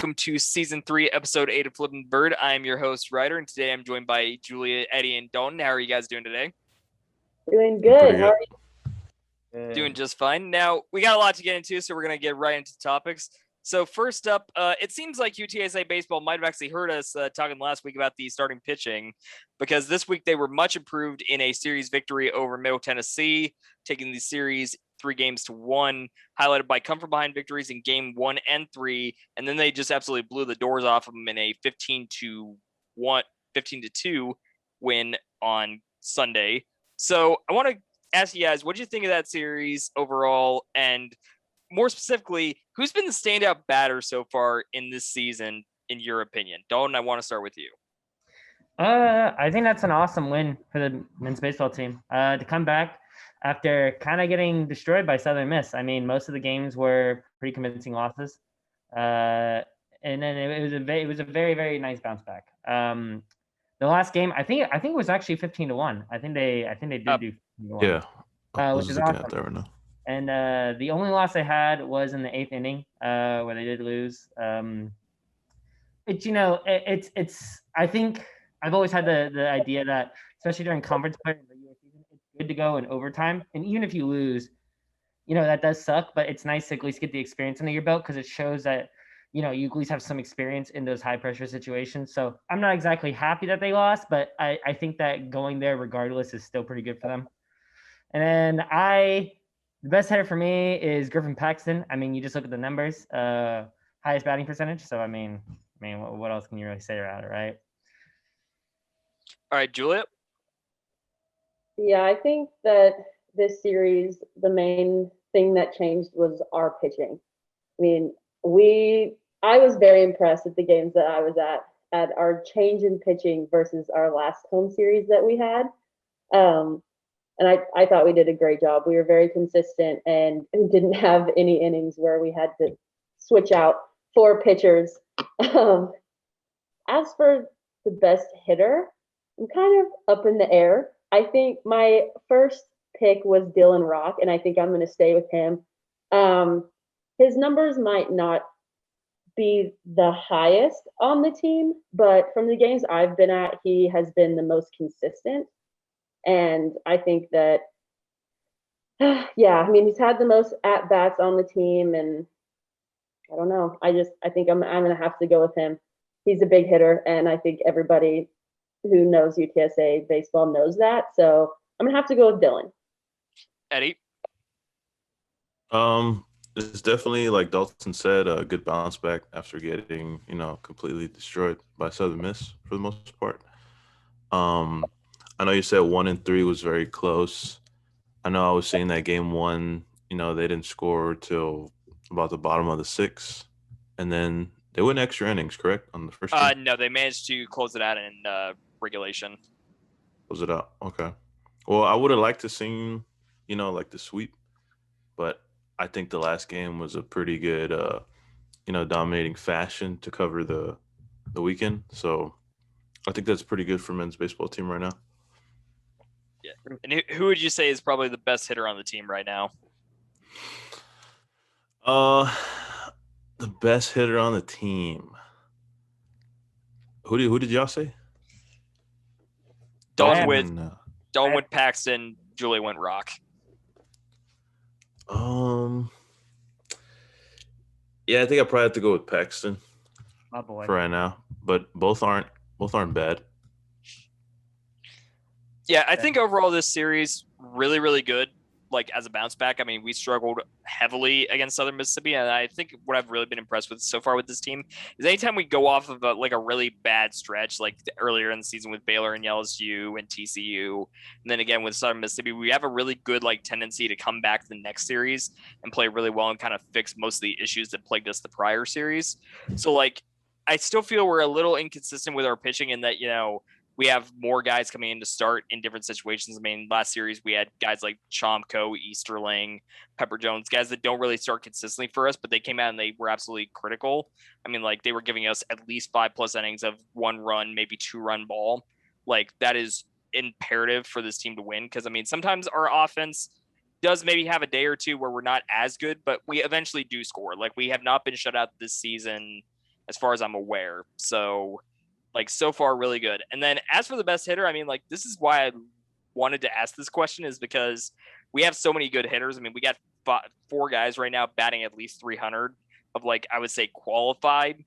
welcome to Season 3, Episode 8 of Flippin' Bird. I am your host, Ryder, and today I'm joined by Julia, Eddie, and Dalton. How are you guys doing today? Doing good. How are you? Doing just fine. Now, we got a lot to get into, so we're going to get right into topics. So first up, it seems like UTSA baseball might have actually heard us talking last week about the starting pitching, because this week they were much improved in a series victory over Middle Tennessee, taking the series 3-1, highlighted by come from behind victories in game 1 and 3, and then they just absolutely blew the doors off of them in a 15-2 win on Sunday. So I want to ask you guys, what do you think of that series overall, and more specifically, who's been the standout batter so far in this season, in your opinion? Dalton, I want to start with you. I think that's an awesome win for the men's baseball team. To come back after kind of getting destroyed by Southern Miss. I mean, most of the games were pretty convincing losses, and then it was a very, very nice bounce back. The last game, I think it was actually 15-1. I think they did do 15-1. Yeah, which is awesome. And the only loss they had was in the 8th inning, where they did lose. It's I think I've always had the idea that, especially during conference play in the regular season, it's good to go in overtime. And even if you lose, that does suck, but it's nice to at least get the experience under your belt, because it shows that, you at least have some experience in those high pressure situations. So I'm not exactly happy that they lost, but I think that going there regardless is still pretty good for them. And then the best hitter for me is Griffin Paxton. I mean, you just look at the numbers, highest batting percentage. So, I mean, what else can you really say about it, right? All right, Julia. Yeah, I think that this series, the main thing that changed was our pitching. I mean, I was very impressed with the games that I was at our change in pitching versus our last home series that we had. And I thought we did a great job. We were very consistent and didn't have any innings where we had to switch out 4 pitchers. As for the best hitter, I'm kind of up in the air. I think my first pick was Dylan Rock, and I think I'm going to stay with him. His numbers might not be the highest on the team, but from the games I've been at, he has been the most consistent. And I think that, he's had the most at-bats on the team, and I don't know. I think I'm going to have to go with him. He's a big hitter, and I think everybody who knows UTSA baseball knows that. So I'm going to have to go with Dylan. Eddie? It's definitely, like Dalton said, a good bounce back after getting, completely destroyed by Southern Miss for the most part. I know you said 1 and 3 was very close. I know I was saying that game 1, they didn't score till about the bottom of the 6th, and then they went extra innings, correct, on the first game? No, they managed to close it out in regulation. Close it out, okay. Well, I would have liked to see, like the sweep, but I think the last game was a pretty good, dominating fashion to cover the weekend. So I think that's pretty good for men's baseball team right now. Yeah. And who would you say is probably the best hitter on the team right now? The best hitter on the team. Who did y'all say? Dalton with Paxton. Julia went Rock. Yeah, I think I probably have to go with Paxton. My boy. For right now, but both aren't bad. Yeah, I think overall this series really, really good. Like as a bounce back, I mean, we struggled heavily against Southern Mississippi, and I think what I've really been impressed with so far with this team is anytime we go off of a really bad stretch, like earlier in the season with Baylor and LSU and TCU, and then again with Southern Mississippi, we have a really good tendency to come back the next series and play really well and kind of fix most of the issues that plagued us the prior series. So I still feel we're a little inconsistent with our pitching in that we have more guys coming in to start in different situations. I mean, last series we had guys like Chomko, Easterling, Pepper Jones, guys that don't really start consistently for us, but they came out and they were absolutely critical. I mean, they were giving us at least 5+ innings of 1 run, maybe 2-run ball. That is imperative for this team to win. Because, I mean, sometimes our offense does maybe have a day or two where we're not as good, but we eventually do score. We have not been shut out this season as far as I'm aware. So, like, so far, really good. And then as for the best hitter, I mean, like, this is why I wanted to ask this question, is because we have so many good hitters. I mean, we got 4 guys right now batting at least 300 of, like, I would say qualified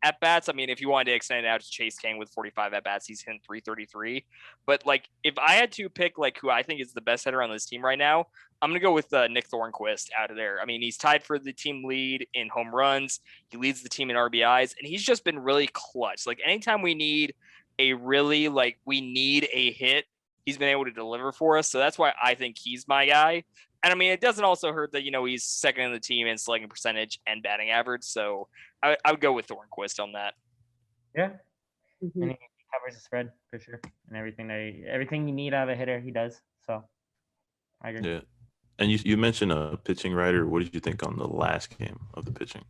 at bats. I mean, if you wanted to extend it out to Chase King with 45 at bats, he's hitting 333. But like, if I had to pick like who I think is the best hitter on this team right now, I'm gonna go with Nick Thornquist out of there. I mean, he's tied for the team lead in home runs. He leads the team in RBIs, and he's just been really clutch. Like anytime we need a really we need a hit, he's been able to deliver for us. So that's why I think he's my guy. And I mean, it doesn't also hurt that, he's second in the team in slugging percentage and batting average. So I would go with Thornquist on that. Yeah. And he covers the spread for sure. And everything you need out of a hitter, he does. So I agree. Yeah. And you mentioned a pitching writer. What did you think on the last game of the pitching?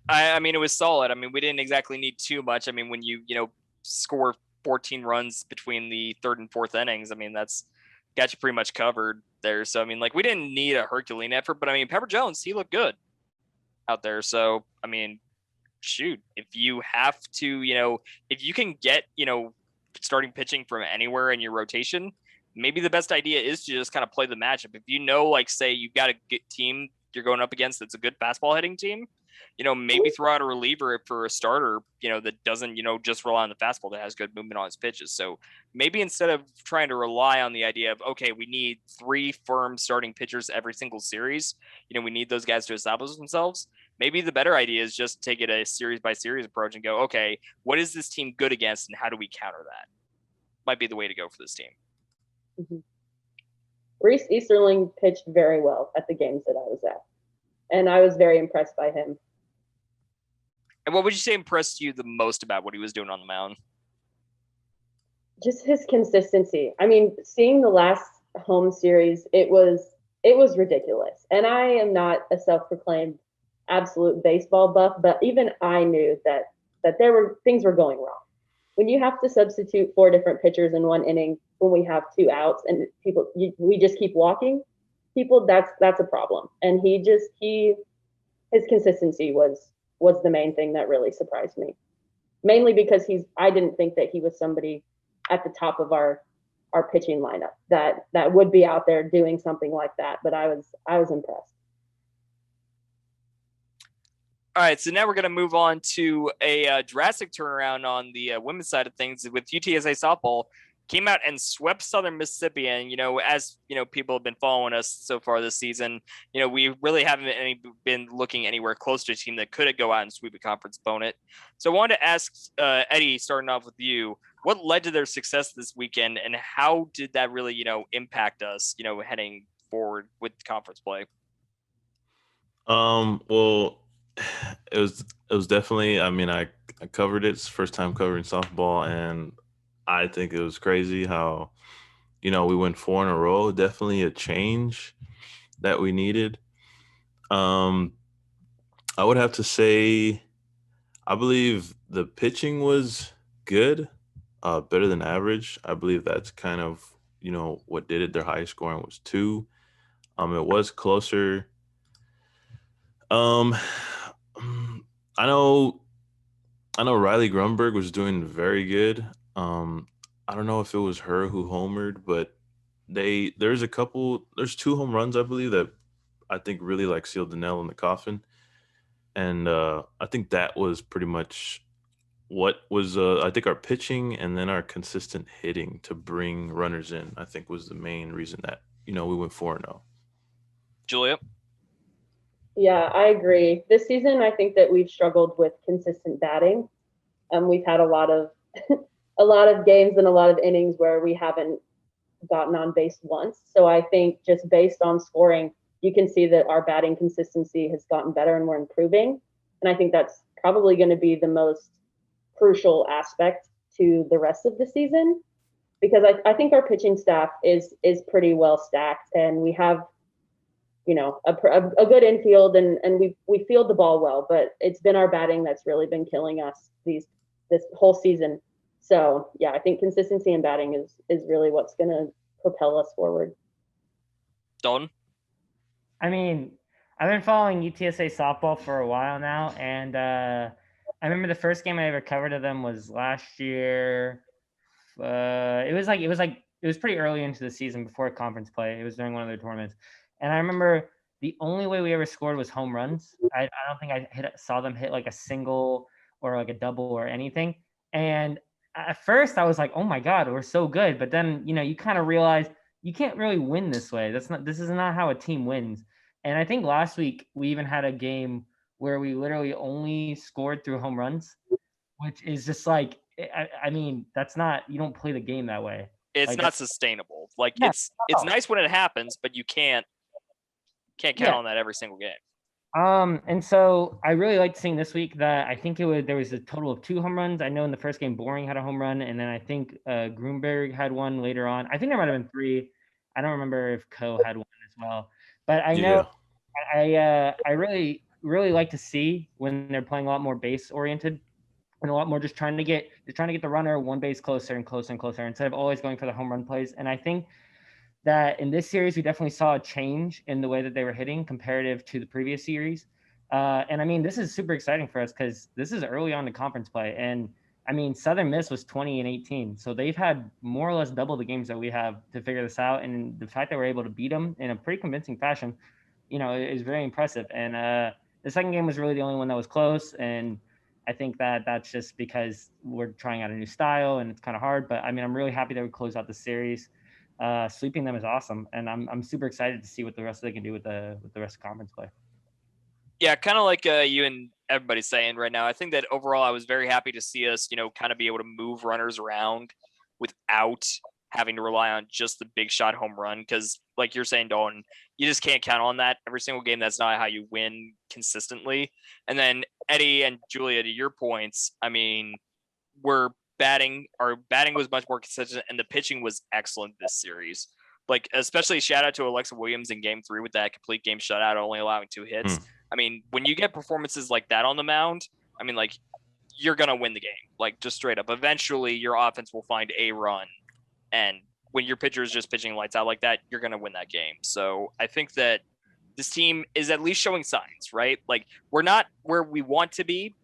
I mean, it was solid. I mean, we didn't exactly need too much. I mean, when you score 14 runs between the third and fourth innings, I mean, that's got you pretty much covered there. So, I mean, we didn't need a Herculean effort, but I mean, Pepper Jones, he looked good out there. So, I mean, shoot, if you have to, if you can get, starting pitching from anywhere in your rotation, maybe the best idea is to just kind of play the matchup. If say you've got a good team you're going up against that's a good fastball hitting team, maybe throw out a reliever for a starter, that doesn't, just rely on the fastball, that has good movement on his pitches. So maybe instead of trying to rely on the idea of, okay, we need 3 firm starting pitchers every single series, we need those guys to establish themselves. Maybe the better idea is just take it a series by series approach and go, okay, what is this team good against and how do we counter that? Might be the way to go for this team. Mm-hmm. Reese Easterling pitched very well at the games that I was at, and I was very impressed by him. And what would you say impressed you the most about what he was doing on the mound? Just his consistency. I mean, seeing the last home series, it was ridiculous. And I am not a self-proclaimed absolute baseball buff, but even I knew that things were going wrong. When you have to substitute 4 different pitchers in one inning when we have 2 outs and we just keep walking people, that's a problem. And his consistency was the main thing that really surprised me. Mainly because I didn't think that he was somebody at the top of our pitching lineup that would be out there doing something like that. But I was impressed. All right, so now we're going to move on to a drastic turnaround on the women's side of things with UTSA softball. Came out and swept Southern Mississippi. And, as, people have been following us so far this season, we really haven't been looking anywhere close to a team that could go out and sweep a conference opponent. So I wanted to ask Eddie, starting off with you, what led to their success this weekend and how did that really, impact us, heading forward with conference play? Well, it was definitely, I mean, I covered it. It's first time covering softball, and I think it was crazy how, we went 4 in a row. Definitely a change that we needed. I would have to say, I believe the pitching was good, better than average. I believe that's kind of, what did it. Their highest scoring was 2. It was closer. I know Riley Grunberg was doing very good. I don't know if it was her who homered, but there's 2 home runs, I believe, that I think really sealed the nail in the coffin. And I think that was pretty much what was I think our pitching and then our consistent hitting to bring runners in, I think was the main reason that, we went 4-0. Julia? Yeah, I agree. This season, I think that we've struggled with consistent batting. We've had a lot of games and a lot of innings where we haven't gotten on base once. So I think just based on scoring, you can see that our batting consistency has gotten better and we're improving. And I think that's probably going to be the most crucial aspect to the rest of the season, because I think our pitching staff is pretty well stacked, and we have a good infield, and we field the ball well, but it's been our batting that's really been killing us this whole season. So yeah, I think consistency in batting is really what's going to propel us forward. Don? I mean, I've been following UTSA softball for a while now, and I remember the first game I ever covered of them was last year. It was pretty early into the season before conference play. It was during one of their tournaments, and I remember the only way we ever scored was home runs. I don't think saw them hit like a single or like a double or anything. And at first, I was like, "Oh my god, we're so good!" But then you kind of realize you can't really win this way. This is not how a team wins. And I think last week we even had a game where we literally only scored through home runs, which is just like, I mean, that's not, you don't play the game that way. It's Like, not sustainable. Like Yeah, it's no. nice when it happens, but you can't count Yeah. on that every single game. And so I really liked seeing this week that I think there was a total of 2 home runs. I know in the first game, Boring had a home run, and then I think Grunberg had one later on. I think there might have been 3. I don't remember if Ko had one as well, but I know I really like to see when they're playing a lot more base oriented and a lot more just trying to get the runner one base closer and closer and closer instead of always going for the home run plays. And I think that in this series we definitely saw a change in the way that they were hitting comparative to the previous series. And I mean, this is super exciting for us because this is early on in conference play. And I mean, Southern Miss was 20-18, so they've had more or less double the games that we have to figure this out. And the fact that we're able to beat them in a pretty convincing fashion, is very impressive. And the second game was really the only one that was close. And I think that that's just because we're trying out a new style and it's kind of hard. But I mean, I'm really happy that we closed out the series. Sweeping them is awesome, and I'm super excited to see what the rest they can do with the rest of conference play. Yeah, kind of like you and everybody's saying right now. I think that overall, I was very happy to see us, kind of be able to move runners around without having to rely on just the big shot home run. Because, like you're saying, Dalton, you just can't count on that every single game. That's not how you win consistently. And then Eddie and Julia, to your points, I mean, our batting was much more consistent, and the pitching was excellent this series. Like, especially shout out to Alexa Williams in game 3 with that complete game shutout, only allowing 2 hits. I mean, when you get performances like that on the mound, I mean, like, you're going to win the game, like, just straight up. Eventually, your offense will find a run, and when your pitcher is just pitching lights out like that, you're going to win that game. So I think that this team is at least showing signs, right? Like, we're not where we want to be,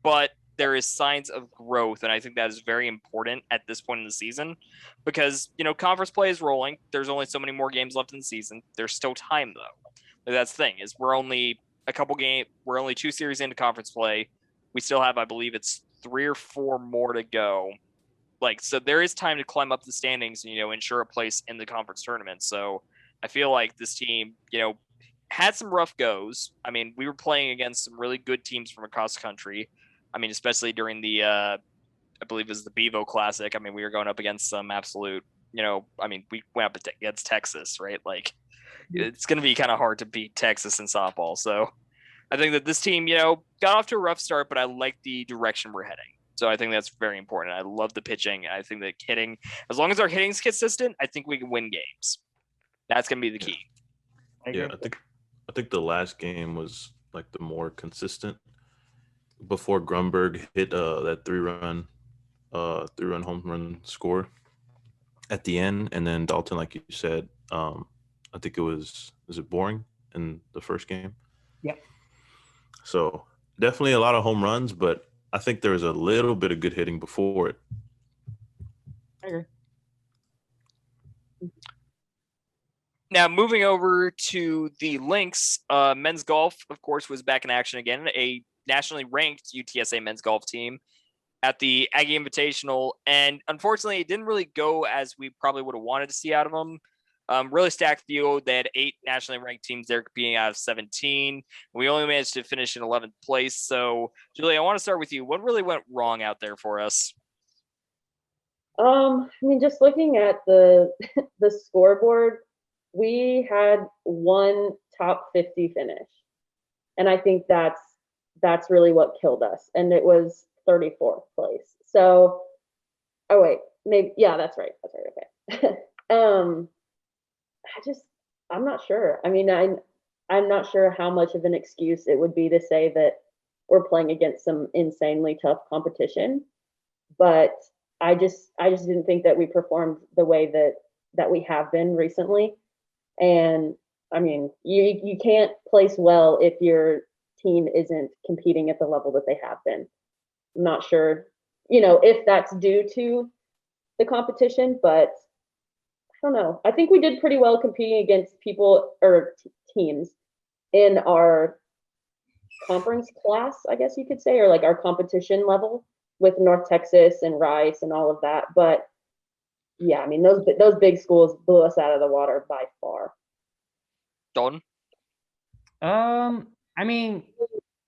but there is signs of growth, and I think that is very important at this point in the season because, conference play is rolling. There's only so many more games left in the season. There's still time, though. That's the thing, is we're only 2 series into conference play. We still have, I believe it's 3 or 4 more to go. Like, so there is time to climb up the standings and, ensure a place in the conference tournament. So I feel like this team, had some rough goes. I mean, we were playing against some really good teams from across the country. I mean, especially during the, I believe it was the Bevo Classic. I mean, we were going up against some absolute, I mean, we went up against Texas, right? Like, it's going to be kind of hard to beat Texas in softball. So I think that this team, got off to a rough start, but I like the direction we're heading. So I think that's very important. I love the pitching. I think that hitting, as long as our hitting's consistent, I think we can win games. That's going to be the key. Yeah, I think the last game was like the more consistent before Grunberg hit that 3-run home run score at the end, and then Dalton, like you said, I think is it Boring in the first game? Yeah. So definitely a lot of home runs, but I think there was a little bit of good hitting before it. I agree. Now, moving over to the Lynx, men's golf, of course, was back in action again. A nationally ranked UTSA men's golf team at the Aggie Invitational. And unfortunately, it didn't really go as we probably would have wanted to see out of them. Really stacked field. They had 8 nationally ranked teams there competing out of 17. We only managed to finish in 11th place. So, Julie, I want to start with you. What really went wrong out there for us? I mean, just looking at the the scoreboard, we had one top 50 finish, and I think that's really what killed us. And it was 34th place. So, oh wait, maybe that's right. Okay. I'm not sure. I mean, I'm not sure how much of an excuse it would be to say that we're playing against some insanely tough competition, but I just didn't think that we performed the way that we have been recently. And I mean, you can't place well if your team isn't competing at the level that they have been. I'm not sure, if that's due to the competition, but I don't know. I think we did pretty well competing against people or teams in our conference class, I guess you could say, or like our competition level with North Texas and Rice and all of that. But yeah, I mean, those big schools blew us out of the water by far. Dalton? I mean,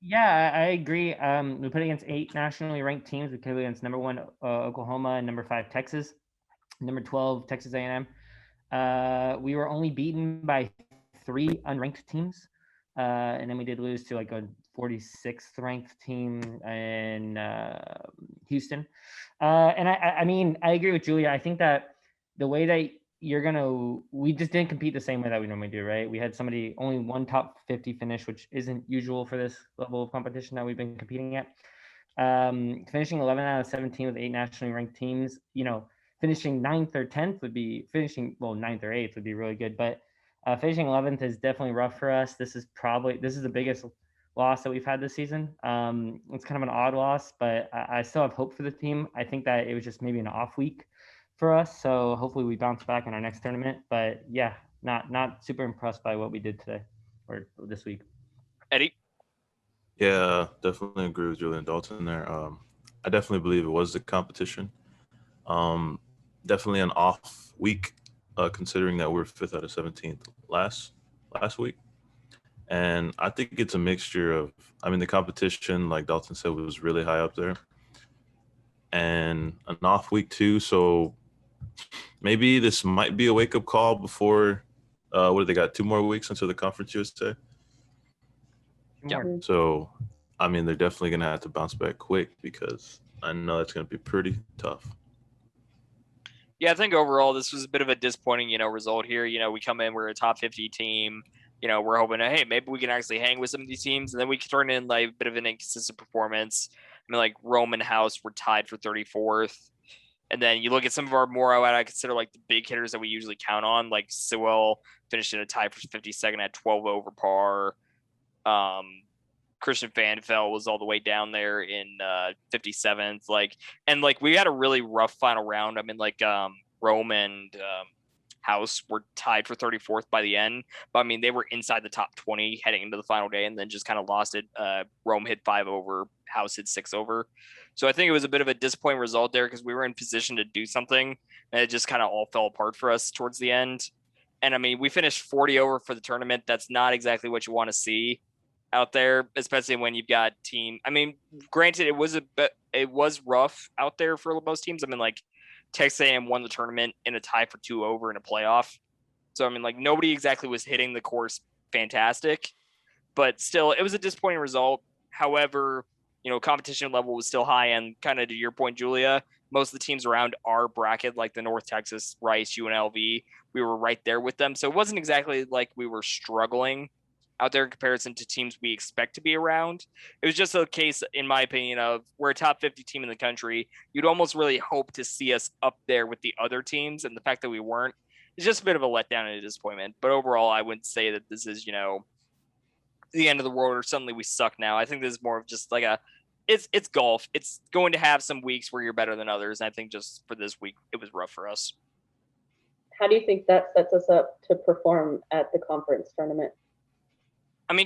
yeah, I agree. We played against 8 nationally ranked teams. We played against number 1 Oklahoma and number 5 Texas, number 12 Texas A&M. We were only beaten by 3 unranked teams, and then we did lose to like a 46th ranked team in Houston. And I mean, I agree with Julia. I think that the way that we just didn't compete the same way that we normally do, right? We had only one top 50 finish, which isn't usual for this level of competition that we've been competing at. Finishing 11 out of 17 with 8 nationally ranked teams, finishing 9th or 10th would be 9th or 8th would be really good. But finishing 11th is definitely rough for us. This is the biggest loss that we've had this season. It's kind of an odd loss, but I still have hope for the team. I think that it was just maybe an off week for us, so hopefully we bounce back in our next tournament. But yeah, not super impressed by what we did today or this week. Eddie? Yeah, definitely agree with Julian Dalton there. I definitely believe it was the competition. Definitely an off week, considering that we're 5th out of 17th last week. And I think it's a mixture of, the competition, like Dalton said, was really high up there. And an off week too, so maybe this might be a wake-up call before, what do they got, 2 more weeks until the Conference USA? Yeah. So, they're definitely going to have to bounce back quick because I know it's going to be pretty tough. Yeah, I think overall this was a bit of a disappointing, result here. We come in, we're a top 50 team. We're hoping, hey, maybe we can actually hang with some of these teams, and then we can turn in like a bit of an inconsistent performance. Like Rome and House were tied for 34th. And then you look at some of our more, what I consider like the big hitters that we usually count on, like Sewell finished in a tie for 52nd at 12 over par. Christian Fanfell was all the way down there in 57th. And we had a really rough final round. Rome and House were tied for 34th by the end, but they were inside the top 20 heading into the final day, and then just kind of lost it. Rome hit 5 over, House hit 6 over. So I think it was a bit of a disappointing result there because we were in position to do something, and it just kind of all fell apart for us towards the end. And we finished 40 over for the tournament. That's not exactly what you want to see out there, especially when you've got team. Granted, it was rough out there for most teams. Texas A&M won the tournament in a tie for 2 over in a playoff. So, nobody exactly was hitting the course fantastic, but still, it was a disappointing result. However, competition level was still high, and kind of to your point, Julia, most of the teams around our bracket, like the North Texas, Rice, UNLV, we were right there with them. So it wasn't exactly like we were struggling out there in comparison to teams we expect to be around. It was just a case, in my opinion, of we're a top 50 team in the country. You'd almost really hope to see us up there with the other teams, and the fact that we weren't is just a bit of a letdown and a disappointment. But overall, I wouldn't say that this is, the end of the world or suddenly we suck now. I think this is more of just like it's golf. It's going to have some weeks where you're better than others. And I think just for this week, it was rough for us. How do you think that sets us up to perform at the conference tournament?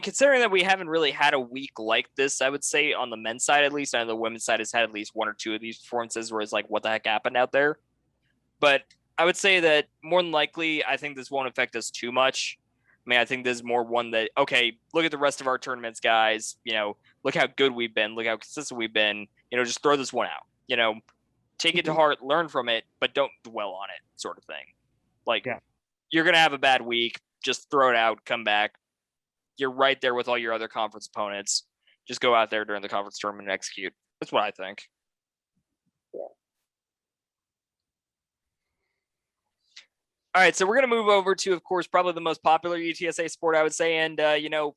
Considering that we haven't really had a week like this, I would say on the men's side, at least, I know the women's side has had at least 1 or 2 of these performances where it's like, what the heck happened out there? But I would say that more than likely, I think this won't affect us too much. I think this is more one that, okay, look at the rest of our tournaments, guys. Look how good we've been. Look how consistent we've been. Just throw this one out. Take it to heart, learn from it, but don't dwell on it, sort of thing. You're going to have a bad week. Just throw it out, come back. You're right there with all your other conference opponents. Just go out there during the conference tournament and execute. That's what I think. Yeah. All right, so we're going to move over to, of course, probably the most popular UTSA sport, I would say. And,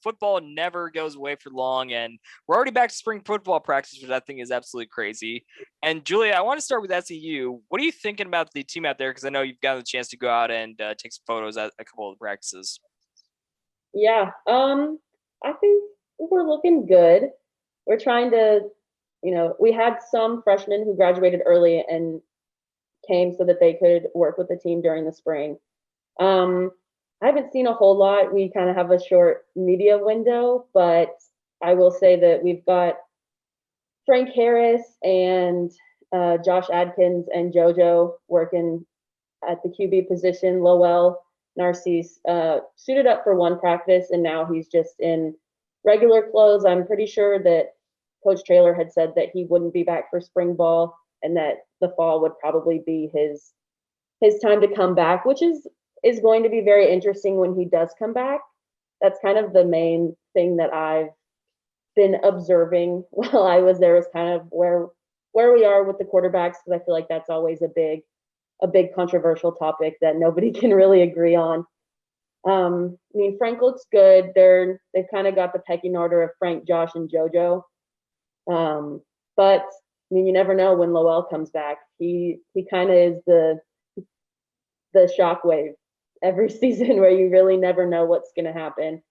football never goes away for long. And we're already back to spring football practice, which I think is absolutely crazy. And, Julia, I want to start with SEU. What are you thinking about the team out there? Because I know you've gotten the chance to go out and take some photos at a couple of the practices. Yeah, I think we're looking good. We're trying to, we had some freshmen who graduated early and came so that they could work with the team during the spring. I haven't seen a whole lot. We kind of have a short media window, but I will say that we've got Frank Harris and Josh Adkins and JoJo working at the QB position. Lowell Narcisse suited up for one practice, and now he's just in regular clothes. I'm pretty sure that Coach Traylor had said that he wouldn't be back for spring ball and that the fall would probably be his time to come back, which is going to be very interesting when he does come back. That's kind of the main thing that I've been observing while I was there, is kind of where we are with the quarterbacks, because I feel like that's always a big controversial topic that nobody can really agree on. I mean, Frank looks good. They've kind of got the pecking order of Frank, Josh, and JoJo. But I mean, you never know when Lowell comes back. He kind of is the shockwave every season, where you really never know what's going to happen.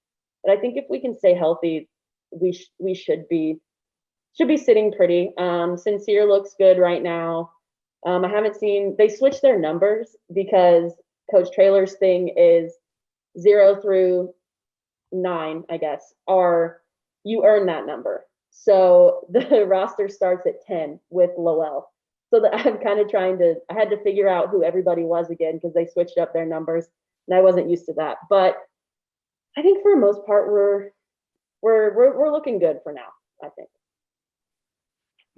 But I think if we can stay healthy, we should be sitting pretty. Sincere looks good right now. I haven't seen, they switched their numbers because Coach Traylor's thing is 0 through 9, I guess, are you earn that number. So the roster starts at 10 with Lowell. So that I'm kind of I had to figure out who everybody was again, because they switched up their numbers and I wasn't used to that. But I think for the most part, we're looking good for now, I think.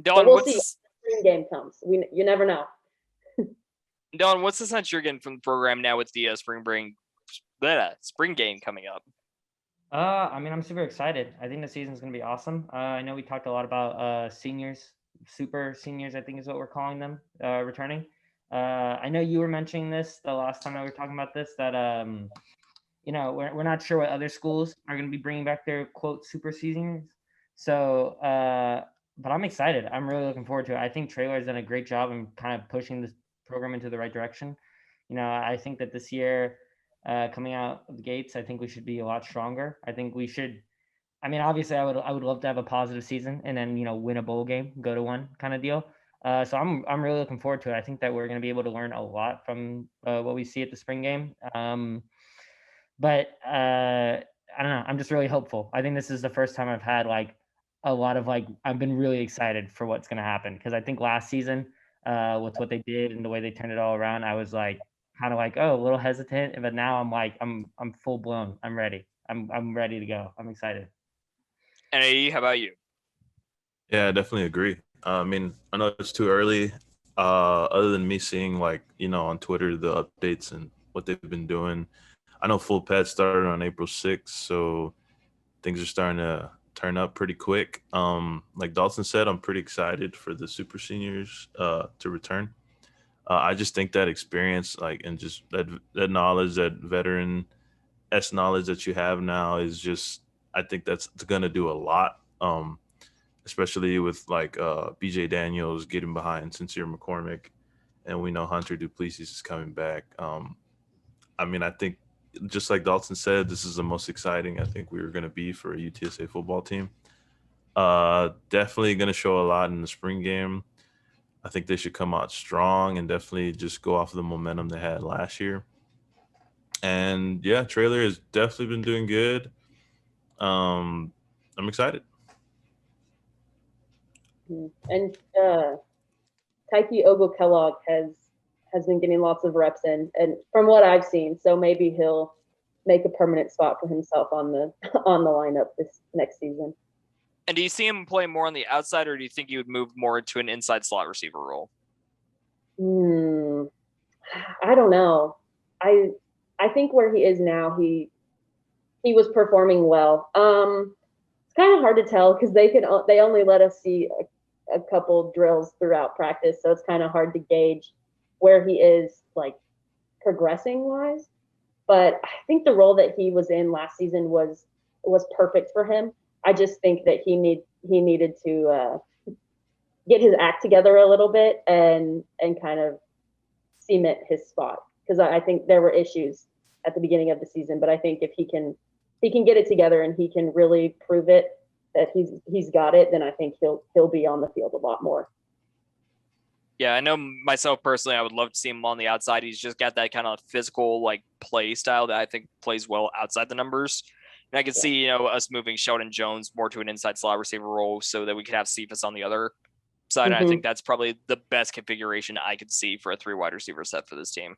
Dylan, we'll what's see. this? Spring game comes. You never know. Dylan, what's the sense you're getting from the program now with the spring game coming up? I mean, I'm super excited. I think the season's going to be awesome. I know we talked a lot about seniors, super seniors, I think is what we're calling them, returning. I know you were mentioning this the last time I were talking about this, that, we're not sure what other schools are going to be bringing back their, quote, super seniors. So, but I'm excited. I'm really looking forward to it. I think Traylor has done a great job in kind of pushing this program into the right direction. I think that this year, coming out of the gates, I think we should be a lot stronger. I think we should. I mean, obviously, I would love to have a positive season and then win a bowl game, go to one kind of deal. So I'm really looking forward to it. I think that we're going to be able to learn a lot from what we see at the spring game. But I don't know. I'm just really hopeful. I think this is the first time I've had a lot of I've been really excited for what's going to happen, because I think last season with what they did and the way they turned it all around, I was kind of a little hesitant, but now I'm full blown. I'm ready. I'm ready to go. I'm excited. And AE, how about you? Yeah, I definitely agree. I mean, I know it's too early. Other than me seeing on Twitter the updates and what they've been doing, I know full pad started on April 6th, so things are starting to turn up pretty quick. Like Dalton said, I'm pretty excited for the super seniors to return. I just think that experience, and just that knowledge, that veteran knowledge that you have now is just, I think that's going to do a lot. Especially with BJ Daniels getting behind Sincere McCormick, and we know Hunter Duplessis is coming back. I mean, I think just like Dalton said, this is the most exciting I think we were going to be for a UTSA football team. Definitely going to show a lot in the spring game. I think they should come out strong and definitely just go off of the momentum they had last year. And yeah, Traylor has definitely been doing good. I'm excited. And Taiki Ogo-Kellogg has been getting lots of reps in, and from what I've seen, so maybe he'll make a permanent spot for himself on the lineup this next season. And do you see him playing more on the outside, or do you think he would move more into an inside slot receiver role? I don't know. I think where he is now, he was performing well. It's kind of hard to tell because they only let us see a couple drills throughout practice, so it's kind of hard to gauge where he is progressing wise. But I think the role that he was in last season was perfect for him. I just think that he needed to get his act together a little bit and kind of cement his spot, because I think there were issues at the beginning of the season. But I think if he can get it together and he can really prove it, that he's got it, then I think he'll be on the field a lot more. Yeah, I know myself personally, I would love to see him on the outside. He's just got that kind of physical like play style that I think plays well outside the numbers. And I could see, us moving Sheldon Jones more to an inside slot receiver role so that we could have Cephas on the other side. And I think that's probably the best configuration I could see for a 3 wide receiver set for this team.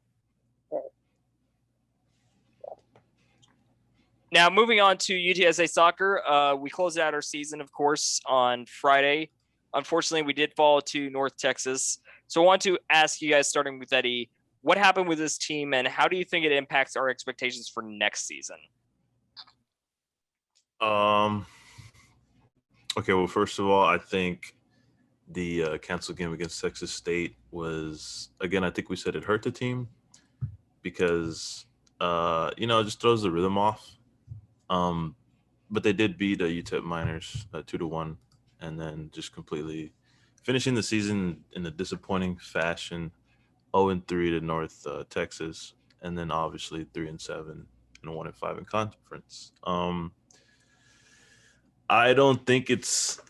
Right. Now, moving on to UTSA soccer, we closed out our season, of course, on Friday. Unfortunately, we did fall to North Texas. So I want to ask you guys, starting with Eddie, what happened with this team and how do you think it impacts our expectations for next season? Okay, well, first of all, I think the canceled game against Texas State was, again, I think we said it hurt the team because, it just throws the rhythm off. But they did beat UTEP Miners 2-1, and then just completely finishing the season in a disappointing fashion, 0-3 to North Texas, and then obviously 3-7 and 1-5 in conference. I don't think it's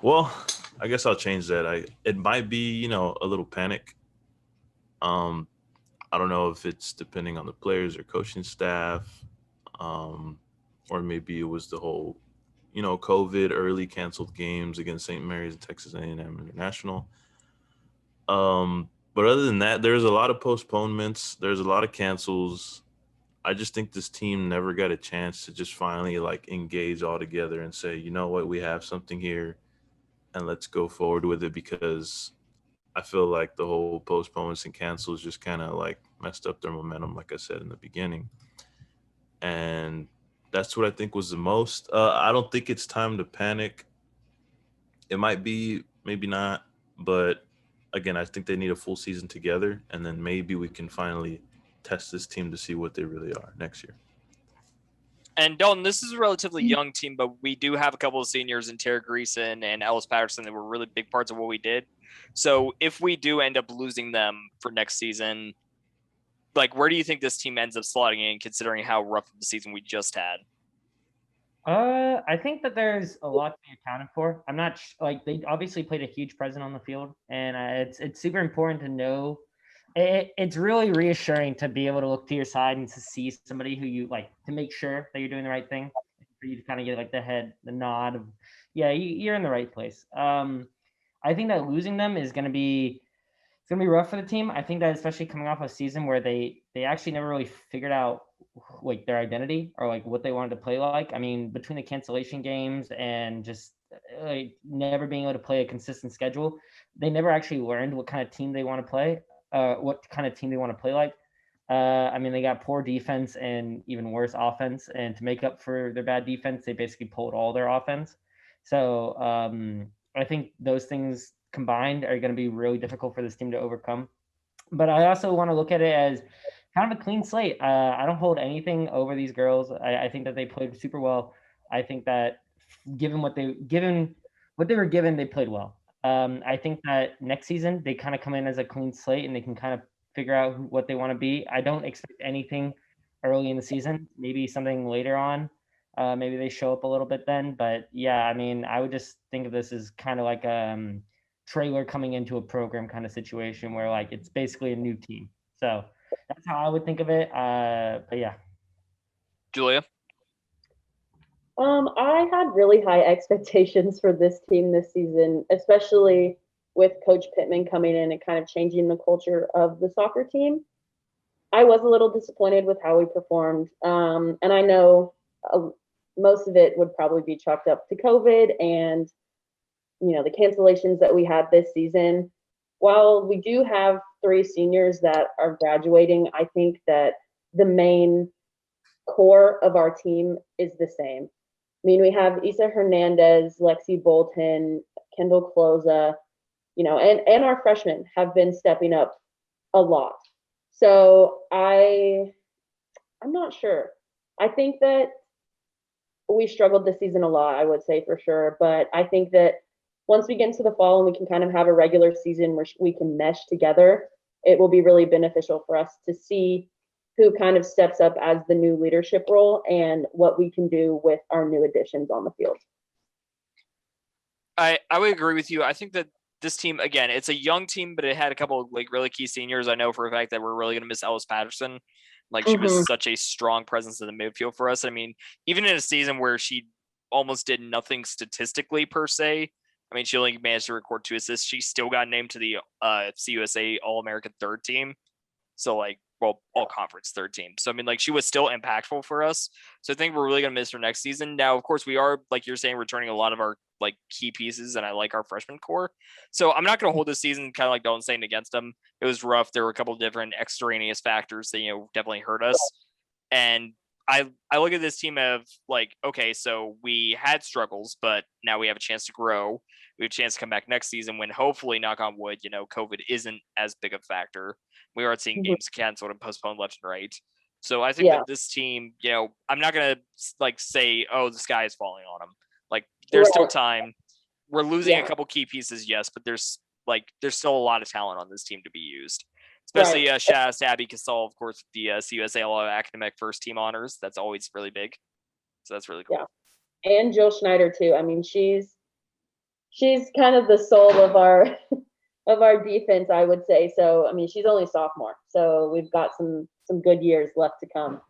well. I guess I'll change that. It might be a little panic. I don't know if it's depending on the players or coaching staff, or maybe it was the whole COVID early canceled games against St. Mary's and Texas A&M International. But other than that, there's a lot of postponements. There's a lot of cancels. I just think this team never got a chance to just finally engage all together and say, you know what, we have something here and let's go forward with it, because I feel like the whole postponements and cancels just kind of messed up their momentum, like I said in the beginning. And that's what I think was the most. I don't think it's time to panic. It might be, maybe not. But again, I think they need a full season together, and then maybe we can finally test this team to see what they really are next year. And Dalton, this is a relatively young team, but we do have a couple of seniors in Terry Greason and Ellis Patterson that were really big parts of what we did. So if we do end up losing them for next season, where do you think this team ends up slotting in, considering how rough of the season we just had? I think that there's a lot to be accounted for. I'm not they obviously played a huge presence on the field, and it's super important to know. It's really reassuring to be able to look to your side and to see somebody who you to make sure that you're doing the right thing. For you to kind of get the nod of, yeah, you're in the right place. I think that losing them is going to be rough for the team. I think that especially coming off a season where they actually never really figured out their identity or what they wanted to play like. I mean, between the cancellation games and just never being able to play a consistent schedule, they never actually learned what kind of team they want to play, what kind of team they want to play like. I mean, they got poor defense and even worse offense, and to make up for their bad defense, they basically pulled all their offense. So I think those things combined are going to be really difficult for this team to overcome. But I also want to look at it as kind of a clean slate. I don't hold anything over these girls. I think that they played super well. I think that given what they were given, they played well. I think that next season they kind of come in as a clean slate and they can kind of figure out what they want to be. I don't expect anything early in the season. Maybe something later on. Maybe they show up a little bit then. But yeah, I mean, I would just think of this as kind of like trailer coming into a program kind of situation where it's basically a new team. So that's how I would think of it. But yeah. Julia? I had really high expectations for this team this season, especially with Coach Pittman coming in and kind of changing the culture of the soccer team. I was a little disappointed with how we performed. And I know most of it would probably be chalked up to COVID and the cancellations that we had this season. While we do have 3 seniors that are graduating, I think that the main core of our team is the same. I mean, we have Isa Hernandez, Lexi Bolton, Kendall Cloza, and our freshmen have been stepping up a lot. So I'm not sure. I think that we struggled this season a lot, I would say for sure. But I think that once we get into the fall and we can kind of have a regular season where we can mesh together, it will be really beneficial for us to see who kind of steps up as the new leadership role and what we can do with our new additions on the field. I would agree with you. I think that this team, again, it's a young team, but it had a couple of like really key seniors. I know for a fact that we're really going to miss Ellis Patterson. Like she was such a strong presence in the midfield for us. I mean, even in a season where she almost did nothing statistically per se. I mean, she only managed to record 2 assists. She still got named to the CUSA All American third team. So like, well, all conference third team. So I mean, like she was still impactful for us. So I think we're really gonna miss her next season. Now, of course, we are like you're saying, returning a lot of our like key pieces, and I like our freshman core. So I'm not gonna hold this season kind of like Dalton saying against them. It was rough. There were a couple different extraneous factors that definitely hurt us. And I look at this team of like, okay, so we had struggles, but now we have a chance to grow. We have a chance to come back next season when hopefully, knock on wood, COVID isn't as big a factor. We are seeing games canceled and postponed left and right. So I think that this team, I'm not gonna like say, oh, the sky is falling on them. Like there's still time. We're losing a couple key pieces, yes, but there's still a lot of talent on this team to be used. Especially shout out to Abby Casal, of course, the CUSA Academic First Team honors. That's always really big. So that's really cool. Yeah. And Jill Schneider too. I mean, she's kind of the soul of our defense, I would say. So I mean, she's only a sophomore, so we've got some good years left to come.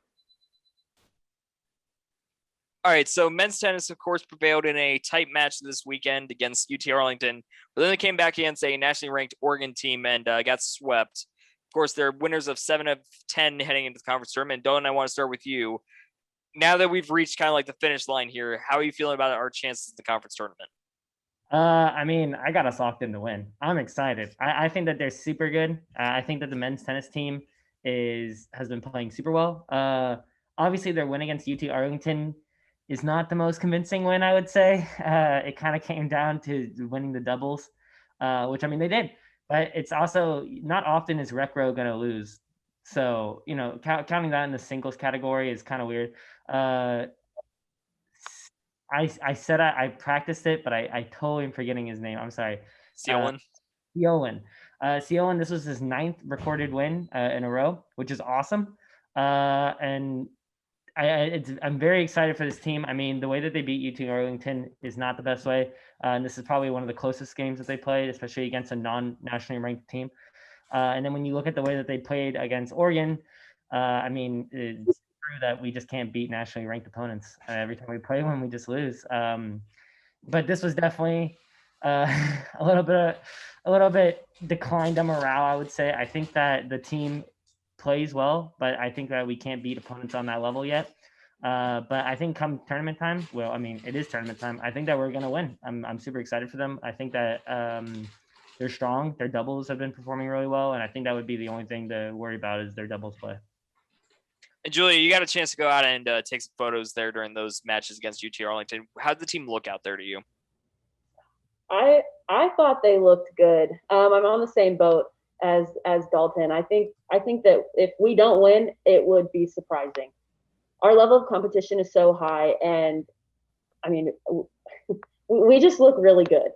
All right, so men's tennis, of course, prevailed in a tight match this weekend against UT Arlington, but then they came back against a nationally ranked Oregon team and got swept. Of course, they're winners of 7 of 10 heading into the conference tournament. Dylan, I want to start with you. Now that we've reached kind of like the finish line here, how are you feeling about our chances in the conference tournament? I mean, I got us locked in to win. I'm excited. I think that they're super good. I think that the men's tennis team has been playing super well. Obviously, their win against UT Arlington is not the most convincing win, I would say. It kind of came down to winning the doubles, which I mean they did. But it's also not often is Recro going to lose. So, counting that in the singles category is kind of weird. I said I practiced it, but I totally am forgetting his name. I'm sorry. Seolin. Seolin, this was his 9th recorded win in a row, which is awesome. And I'm very excited for this team. I mean, the way that they beat UT Arlington is not the best way. And this is probably one of the closest games that they played, especially against a non-nationally ranked team. And then when you look at the way that they played against Oregon, I mean, it's true that we just can't beat nationally ranked opponents. Every time we play one, we just lose. But this was definitely a little bit declined on morale, I would say. I think that the team plays well, but I think that we can't beat opponents on that level yet. But I think come tournament time, well, I mean, it is tournament time. I think that we're going to win. I'm super excited for them. I think that they're strong. Their doubles have been performing really well. And I think that would be the only thing to worry about is their doubles play. And Julia, you got a chance to go out and take some photos there during those matches against UT Arlington. How did the team look out there to you? I thought they looked good. I'm on the same boat as Dalton. I think that if we don't win, it would be surprising. Our level of competition is so high, and I mean, we just look really good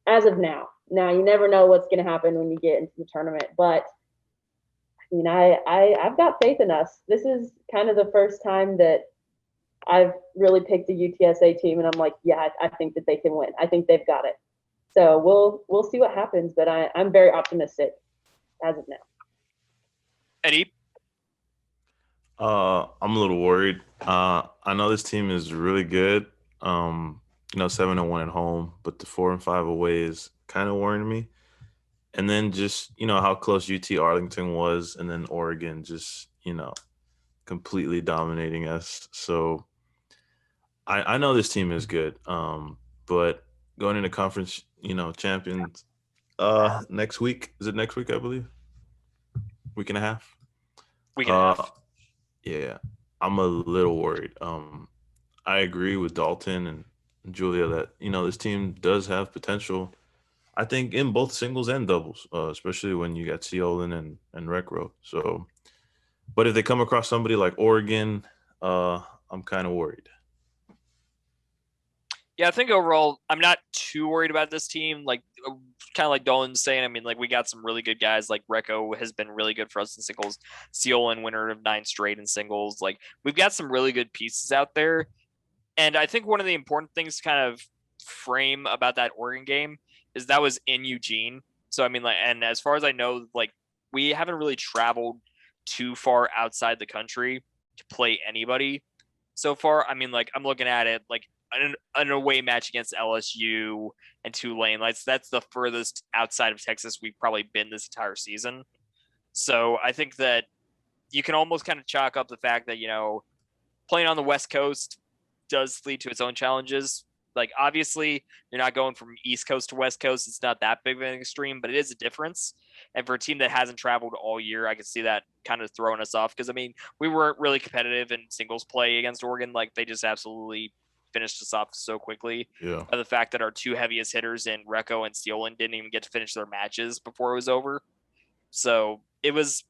as of now. Now you never know what's going to happen when you get into the tournament, but I mean, I've got faith in us. This is kind of the first time that I've really picked a UTSA team, and I'm like, yeah, I think that they can win. I think they've got it. So we'll see what happens, but I'm very optimistic as of now. Eddie? I'm a little worried. I know this team is really good. 7-1 at home, but the 4-5 away is kind of worrying me. And then just, how close UT Arlington was, and then Oregon just, completely dominating us. So I know this team is good. But going into conference, champions next week. Is it next week, I believe? Week and a half? Week and a half. Yeah. I'm a little worried. I agree with Dalton and Julia that, this team does have potential. I think in both singles and doubles, especially when you got Seolin and Recro. So, but if they come across somebody like Oregon, I'm kind of worried. Yeah, I think overall, I'm not too worried about this team. Like, kind of like Dolan's saying, I mean, like, we got some really good guys. Like, Recco has been really good for us in singles. Seolin, winner of 9 straight in singles. Like, we've got some really good pieces out there. And I think one of the important things kind of frame about that Oregon game is that was in Eugene. So I mean, like, and as far as I know, like we haven't really traveled too far outside the country to play anybody so far. I mean, like I'm looking at it like an away match against LSU and Tulane. Like that's the furthest outside of Texas we've probably been this entire season. So I think that you can almost kind of chalk up the fact that, you know, playing on the West Coast does lead to its own challenges. Like obviously you're not going from East Coast to West Coast. It's not that big of an extreme, but it is a difference. And for a team that hasn't traveled all year, I can see that kind of throwing us off. Because I mean, we weren't really competitive in singles play against Oregon. Like they just absolutely finished us off so quickly. Yeah. By the fact that our two heaviest hitters in Recco and Steolin didn't even get to finish their matches before it was over. So it was,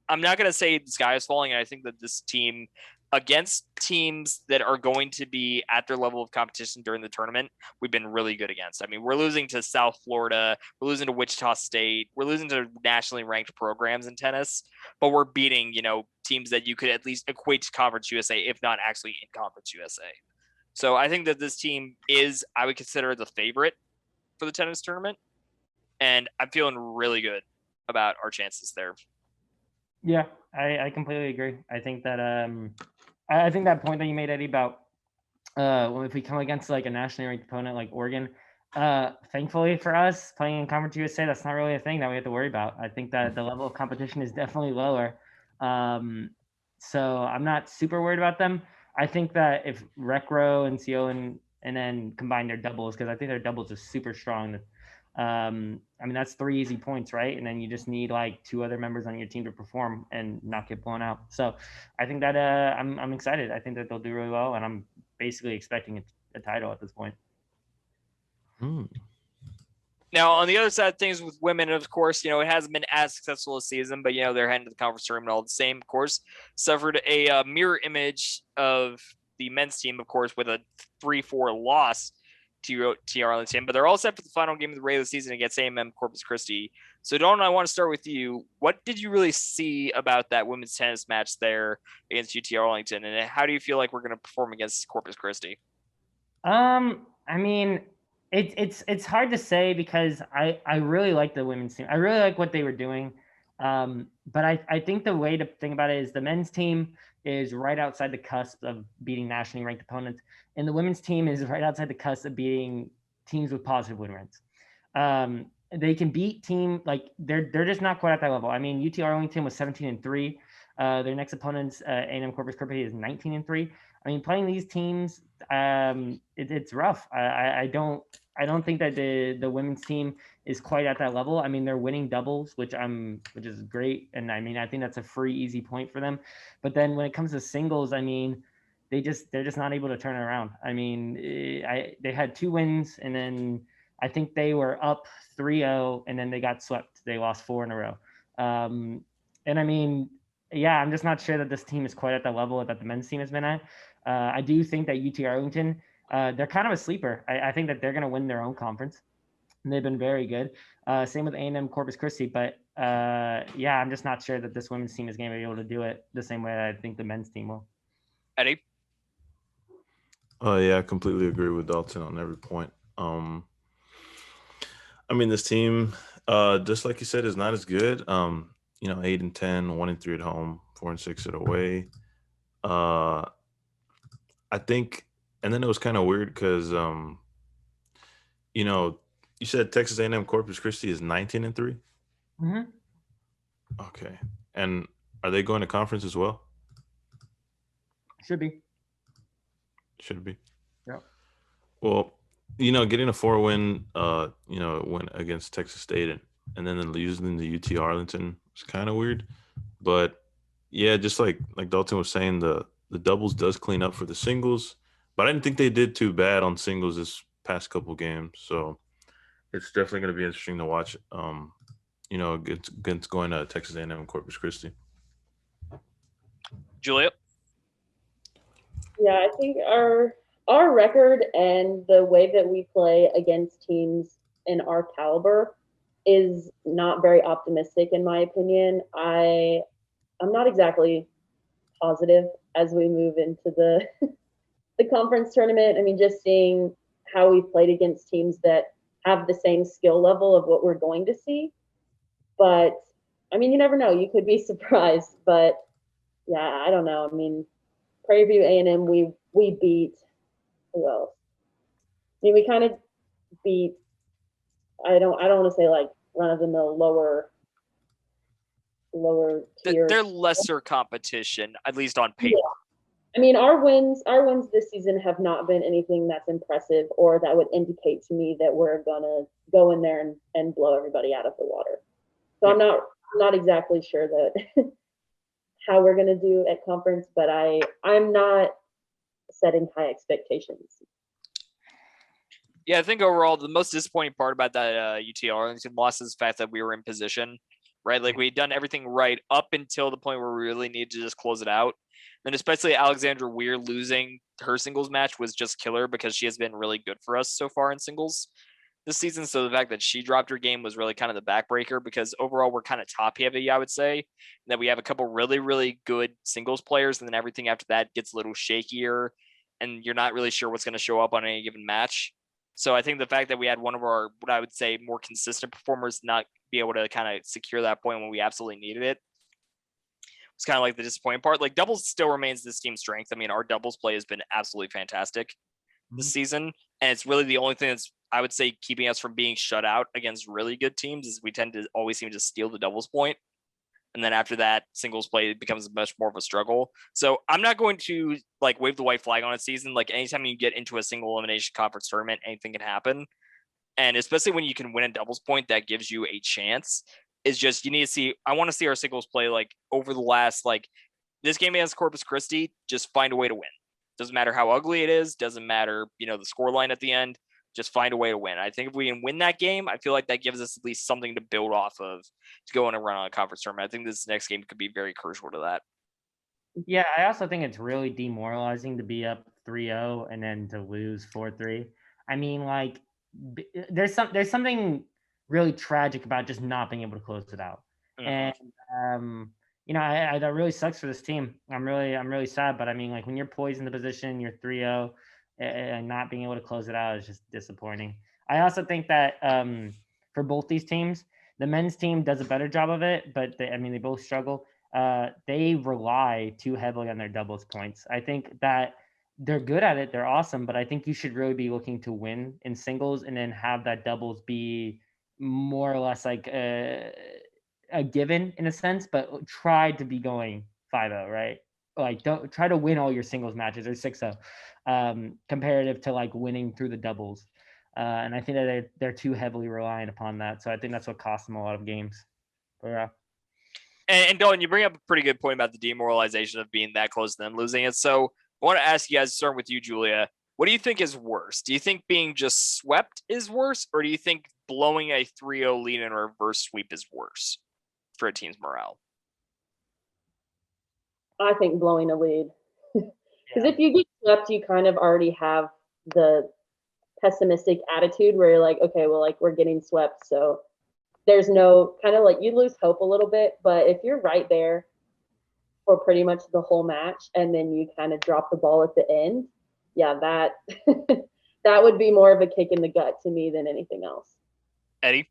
I'm not going to say the sky is falling. And I think that this team, against teams that are going to be at their level of competition during the tournament, we've been really good against. I mean, we're losing to South Florida, we're losing to Wichita State, we're losing to nationally ranked programs in tennis, but we're beating, you know, teams that you could at least equate to Conference USA, if not actually in Conference USA. So I think that this team is, I would consider the favorite for the tennis tournament, and I'm feeling really good about our chances there. Yeah, I completely agree. I think that I think that point that you made, Eddie, about if we come against like a nationally ranked opponent like Oregon, thankfully for us playing in Conference USA, that's not really a thing that we have to worry about. I think that the level of competition is definitely lower. So I'm not super worried about them. I think that if Recro and Seolan and then combine their doubles, because I think their doubles are super strong. I mean, that's 3 easy points, right? And then you just need like 2 other members on your team to perform and not get blown out. So I think that I'm excited. I think that they'll do really well, and I'm basically expecting a title at this point. Now, on the other side of things with women, of course, you know, it hasn't been as successful a season, but, you know, they're heading to the conference tournament all the same, of course. Suffered a mirror image of the men's team, of course, with a 3-4 loss to Arlington, but they're all set for the final game of the regular season against A&M Corpus Christi. So, Dalton, I want to start with you. What did you really see about that women's tennis match there against UT Arlington, and how do you feel like we're going to perform against Corpus Christi? I mean, it's hard to say because I really like the women's team. I really like what they were doing. But I think the way to think about it is the men's team is right outside the cusp of beating nationally ranked opponents, and the women's team is right outside the cusp of beating teams with positive win rates. They can beat team like they're just not quite at that level. I mean, UT Arlington was 17-3. Their next opponents, A&M Corpus Christi, is 19-3. I mean, playing these teams, it's rough. I don't think that the women's team is quite at that level. I mean, they're winning doubles, which is great, and I mean, I think that's a free, easy point for them. But then when it comes to singles, I mean, they're just not able to turn it around. I mean, they had 2 wins, and then I think they were up 3-0, and then they got swept. They lost 4 in a row. And I mean, yeah, I'm just not sure that this team is quite at the level that the men's team has been at. I do think that UT Arlington, they're kind of a sleeper. I think that they're going to win their own conference, and they've been very good. Same with A&M Corpus Christi, but yeah, I'm just not sure that this women's team is going to be able to do it the same way that I think the men's team will. Eddie? Yeah, I completely agree with Dalton on every point. I mean, this team, just like you said, is not as good. 8-10, 1-3 at home, 4-6 at away. I think, and then it was kind of weird because, you said Texas A&M Corpus Christi is 19-3. Mm-hmm. Okay, and are they going to conference as well? Should be. Yeah. Well, getting a 4-win, win against Texas State and then losing to UT Arlington was kind of weird. But yeah, just like Dalton was saying, the doubles does clean up for the singles, but I didn't think they did too bad on singles this past couple games. So it's definitely going to be interesting to watch. Against going to Texas A&M and Corpus Christi. Julia? Yeah, I think our record and the way that we play against teams in our caliber is not very optimistic in my opinion. I'm not exactly positive as we move into the the conference tournament. I mean, just seeing how we played against teams that have the same skill level of what we're going to see. But I mean, you never know. You could be surprised. But yeah, I don't know. I mean, Prairie View A&M, we beat who else? I mean, we kind of beat. I don't want to say like run of the mill lower tier. They're lesser competition, at least on paper. Yeah. I mean, our wins this season have not been anything that's impressive or that would indicate to me that we're gonna go in there and blow everybody out of the water. So yeah. I'm not exactly sure that how we're gonna do at conference, but I'm not setting high expectations. Yeah, I think overall the most disappointing part about that UT Arlington loss is the fact that we were in position, right? Like we'd done everything right up until the point where we really needed to just close it out. And especially Alexandra Weir losing her singles match was just killer because she has been really good for us so far in singles this season. So the fact that she dropped her game was really kind of the backbreaker because overall we're kind of top heavy, I would say. And that we have a couple really, really good singles players, and then everything after that gets a little shakier and you're not really sure what's going to show up on any given match. So I think the fact that we had one of our, what I would say, more consistent performers not be able to kind of secure that point when we absolutely needed it was kind of like the disappointing part. Like doubles still remains this team's strength. I mean, our doubles play has been absolutely fantastic this season. And it's really the only thing that's, I would say, keeping us from being shut out against really good teams is we tend to always seem to steal the doubles point. And then after that, singles play becomes much more of a struggle. So I'm not going to like wave the white flag on a season. Like anytime you get into a single elimination conference tournament, anything can happen. And especially when you can win a doubles point, that gives you a chance. Is just you need to see. I want to see our singles play like over the last like this game against Corpus Christi. Just find a way to win. Doesn't matter how ugly it is. Doesn't matter the score line at the end. Just find a way to win. I think if we can win that game, I feel like that gives us at least something to build off of to go on a run on a conference tournament. I think this next game could be very crucial to that. Yeah, I also think it's really demoralizing to be up 3-0 and then to lose 4-3. I mean, like, there's something really tragic about just not being able to close it out. And that really sucks for this team. I'm really sad, but I mean, like when you're poised in the position, you're 3-0 and not being able to close it out is just disappointing. I also think that for both these teams, the men's team does a better job of it, but they both struggle. They rely too heavily on their doubles points. I think that they're good at it. They're awesome, but I think you should really be looking to win in singles and then have that doubles be more or less like a given in a sense, but try to be going 5-0, right? Like don't try to win all your singles matches or 6-0 comparative to like winning through the doubles. And I think that they're too heavily reliant upon that. So I think that's what costs them a lot of games. But, yeah. And Dylan, you bring up a pretty good point about the demoralization of being that close to them losing it. So I want to ask you guys, starting with you, Julia, what do you think is worse? Do you think being just swept is worse, or do you think blowing a 3-0 lead in a reverse sweep is worse for a team's morale? I think blowing a lead. Because if you get swept, you kind of already have the pessimistic attitude where you're like, okay, well, like we're getting swept, so there's no kind of like you lose hope a little bit. But if you're right there for pretty much the whole match and then you kind of drop the ball at the end, yeah, that that would be more of a kick in the gut to me than anything else. Eddie?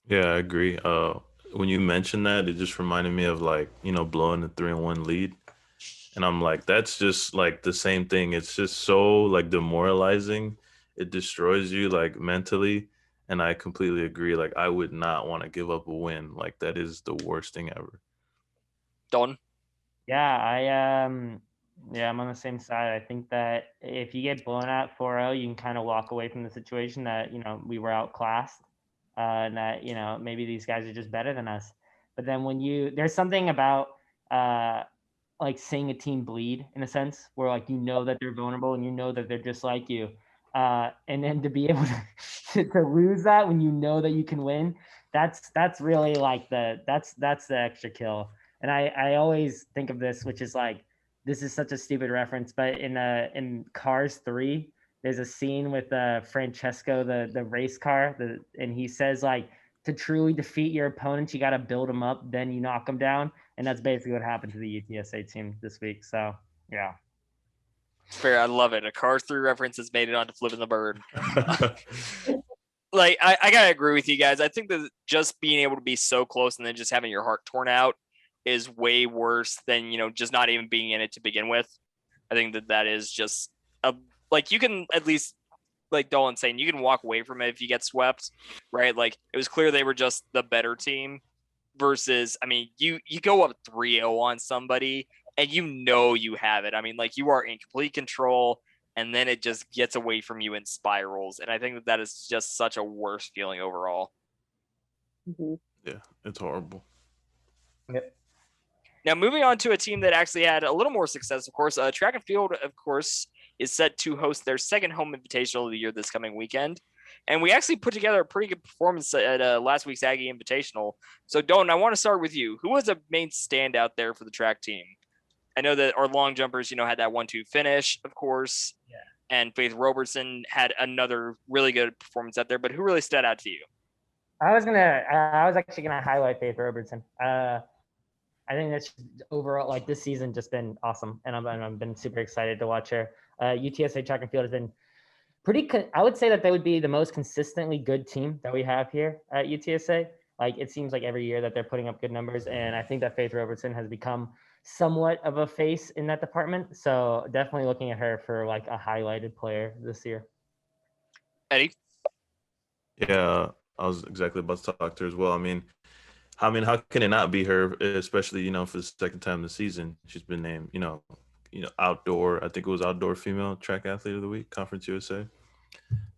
Yeah, I agree. When you mentioned that, it just reminded me of like, blowing a 3-1 lead. And I'm like, that's just like the same thing. It's just so like demoralizing. It destroys you like mentally. And I completely agree. Like I would not want to give up a win. Like that is the worst thing ever. Don? Yeah, I'm on the same side. I think that if you get blown out 4-0, you can kind of walk away from the situation that, we were outclassed. And that, maybe these guys are just better than us. But then there's something about like seeing a team bleed in a sense where like that they're vulnerable and that they're just like you. And then to be able to lose that when that you can win, that's really like that's the extra kill. And I always think of this, which is like, this is such a stupid reference, but in Cars 3, there's a scene with Francesco, the race car, and he says like, to truly defeat your opponents, you got to build them up, then you knock them down. And that's basically what happened to the UTSA team this week. So, yeah. Fair, I love it. A Cars 3 reference has made it onto Flipping the Bird. Like, I gotta agree with you guys. I think that just being able to be so close and then just having your heart torn out is way worse than, just not even being in it to begin with. I think that is just like, you can at least, like Dolan saying, you can walk away from it if you get swept, right? Like, it was clear they were just the better team versus, I mean, you go up 3-0 on somebody and you have it. I mean, like, you are in complete control and then it just gets away from you and spirals. And I think that is just such a worse feeling overall. Mm-hmm. Yeah, it's horrible. Yep. Now, moving on to a team that actually had a little more success, of course, track and field, of course, is set to host their second home invitational of the year this coming weekend. And we actually put together a pretty good performance at last week's Aggie Invitational. So, Dalton, I want to start with you. Who was a main standout there for the track team? I know that our long jumpers, had that 1-2 finish, of course. Yeah. And Faith Robertson had another really good performance out there. But who really stood out to you? I was actually gonna highlight Faith Robertson. I think that's overall, like, this season just been awesome, and I've been super excited to watch her. UTSA track and field has been I would say that they would be the most consistently good team that we have here at UTSA. Like, it seems like every year that they're putting up good numbers, and I think that Faith Robertson has become somewhat of a face in that department. So definitely looking at her for, like, a highlighted player this year. Eddie? Yeah, I was exactly about to talk to her as well. I mean, how can it not be her, especially, for the second time this season? She's been named, outdoor, I think it was outdoor female track athlete of the week, Conference USA.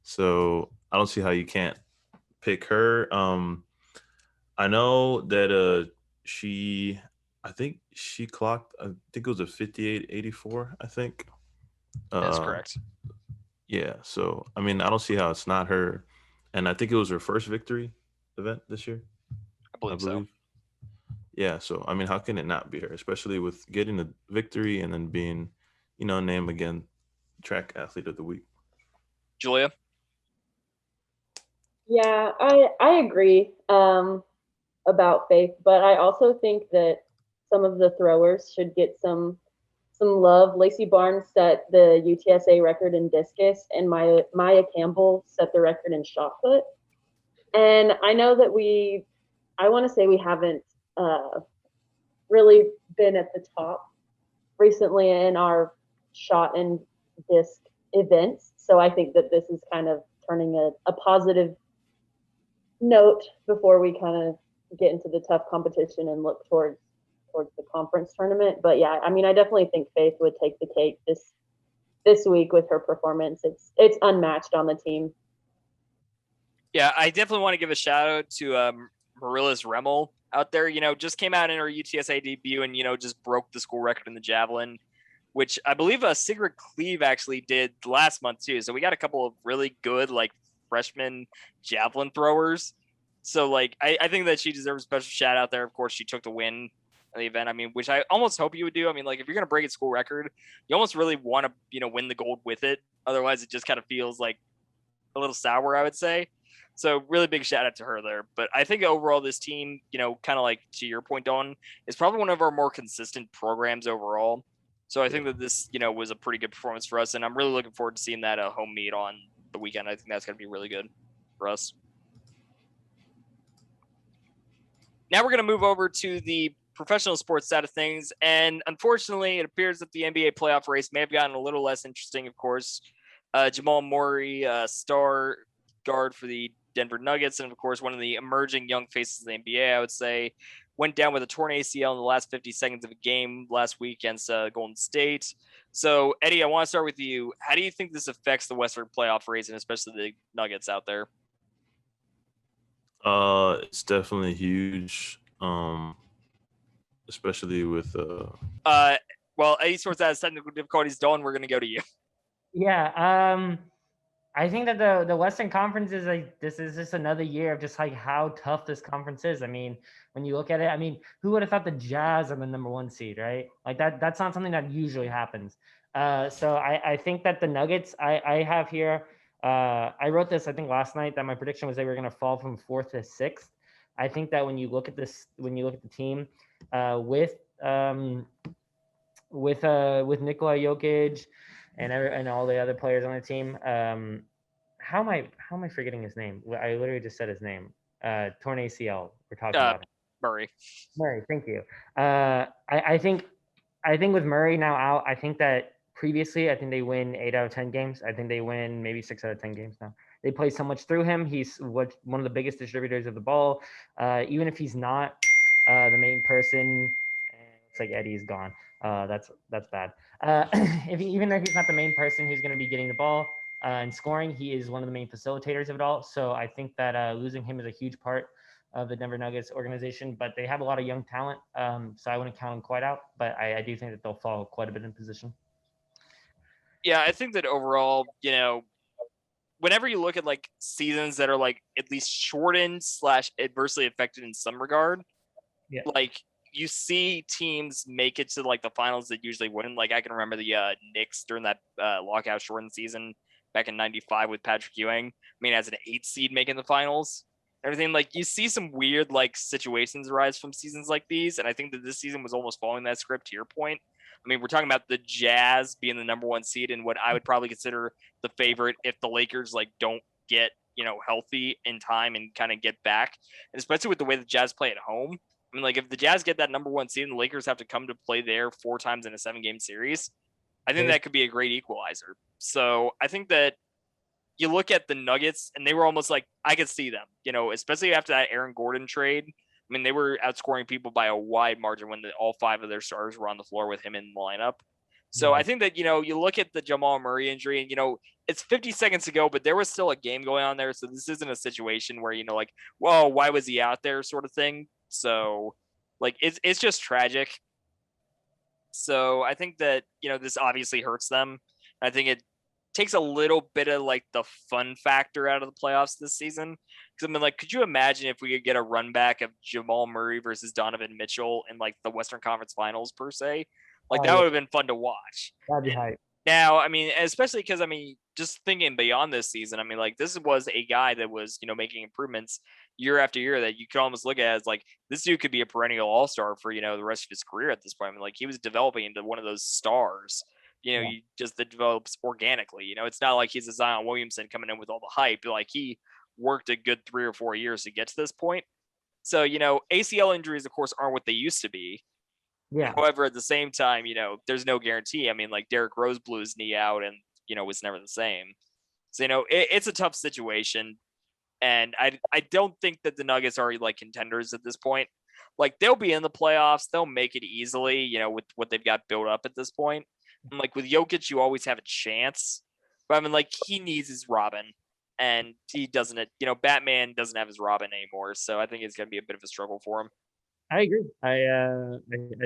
So I don't see how you can't pick her. I know that I think she clocked, I think it was a 58.84, I think. That's correct. Yeah, so I mean, I don't see how it's not her. And I think it was her first victory event this year. I believe so. Yeah, so I mean, how can it not be her, especially with getting the victory and then being, named again track athlete of the week? Julia? Yeah, I agree about Faith, but I also think that some of the throwers should get some love. Lacey Barnes set the UTSA record in discus, and Maya Campbell set the record in shot put. And I know that I want to say we haven't really been at the top recently in our shot and disc events. So I think that this is kind of turning a positive note before we kind of get into the tough competition and look towards the conference tournament. But yeah, I mean, I definitely think Faith would take the cake this week with her performance. It's unmatched on the team. Yeah, I definitely want to give a shout out to Marilis Remmel out there. Just came out in her UTSA debut and, just broke the school record in the javelin, which I believe Sigrid Cleve actually did last month too. So we got a couple of really good, like, freshman javelin throwers. So, like, I think that she deserves a special shout out there. Of course, she took the win in the event. I mean, which I almost hope you would do. I mean, like, if you're going to break a school record, you almost really want to, win the gold with it. Otherwise, it just kind of feels like a little sour, I would say. So really big shout out to her there. But I think overall this team, kind of like to your point, Dawn, is probably one of our more consistent programs overall. So I think that this, was a pretty good performance for us. And I'm really looking forward to seeing that home meet on the weekend. I think that's going to be really good for us. Now we're going to move over to the professional sports side of things. And unfortunately, it appears that the NBA playoff race may have gotten a little less interesting, of course. Jamal Murray, star guard for the Denver Nuggets, and of course, one of the emerging young faces of the NBA, I would say, went down with a torn ACL in the last 50 seconds of a game last week against Golden State. So, Eddie, I want to start with you. How do you think this affects the Western playoff race, and especially the Nuggets out there? It's definitely huge, especially with well, Eddie sorts out his technical difficulties. Dawn, we're going to go to you. Yeah, I think that the Western Conference is like, this is just another year of just like how tough this conference is. I mean, when you look at it, I mean, who would have thought the Jazz are the number 1 seed, right? Like that's not something that usually happens. So I think that the Nuggets I have here, I wrote this, I think last night, that my prediction was they were going to fall from 4th to 6th. I think that when you look at this, when you look at the team with Nikola Jokic, and all the other players on the team. How am I forgetting his name? I literally just said his name. Torn ACL. We're talking about him. Murray. Murray. Thank you. I think with Murray now out, I think that previously I think they win 8 out of 10 games. I think they win maybe 6 out of 10 games now. They play so much through him. He's one of the biggest distributors of the ball. Even if he's not the main person, it's like Eddie's gone. That's bad. Even though he's not the main person who's going to be getting the ball and scoring, he is one of the main facilitators of it all. So I think that losing him is a huge part of the Denver Nuggets organization, but they have a lot of young talent. So I wouldn't count them quite out, but I do think that they'll fall quite a bit in position. Yeah, I think that overall, whenever you look at like seasons that are like at least shortened / adversely affected in some regard, like you see teams make it to like the finals that usually win. Like I can remember the Knicks during that lockout shortened season back in '95 with Patrick Ewing. I mean, as an 8 seed making the finals, everything, like you see some weird like situations arise from seasons like these, and I think that this season was almost following that script. To your point, I mean, we're talking about the Jazz being the number 1 seed and what I would probably consider the favorite if the Lakers like don't get healthy in time and kind of get back, and especially with the way the Jazz play at home. I mean, like if the Jazz get that number 1 seed and the Lakers have to come to play there 4 times in a 7-game series, I think that could be a great equalizer. So I think that you look at the Nuggets and they were almost like, I could see them, especially after that Aaron Gordon trade. I mean, they were outscoring people by a wide margin when all 5 of their stars were on the floor with him in the lineup. So I think that, you look at the Jamal Murray injury and, it's 50 seconds to go, but there was still a game going on there. So this isn't a situation where, like, whoa, why was he out there sort of thing. So like, it's just tragic. So I think that, this obviously hurts them. I think it takes a little bit of like the fun factor out of the playoffs this season. Because I mean, like, could you imagine if we could get a run back of Jamal Murray versus Donovan Mitchell in like the Western Conference Finals per se? Like that would have been fun to watch. That'd be hype. Now, I mean, especially because I mean, just thinking beyond this season, I mean, like this was a guy that was making improvements year after year that you could almost look at as like this dude could be a perennial all-star for the rest of his career at this point. I mean, like he was developing into one of those stars. You just that develops organically. It's not like he's a Zion Williamson coming in with all the hype. Like he worked a good 3 or 4 years to get to this point. So, ACL injuries, of course, aren't what they used to be. Yeah. However, at the same time, there's no guarantee. I mean, like Derrick Rose blew his knee out and, was never the same. So, it's a tough situation. And I don't think that the Nuggets are like contenders at this point. Like they'll be in the playoffs. They'll make it easily, with what they've got built up at this point. And like with Jokic, you always have a chance. But I mean, like he needs his Robin. And he doesn't, Batman doesn't have his Robin anymore. So I think it's going to be a bit of a struggle for him. I agree. I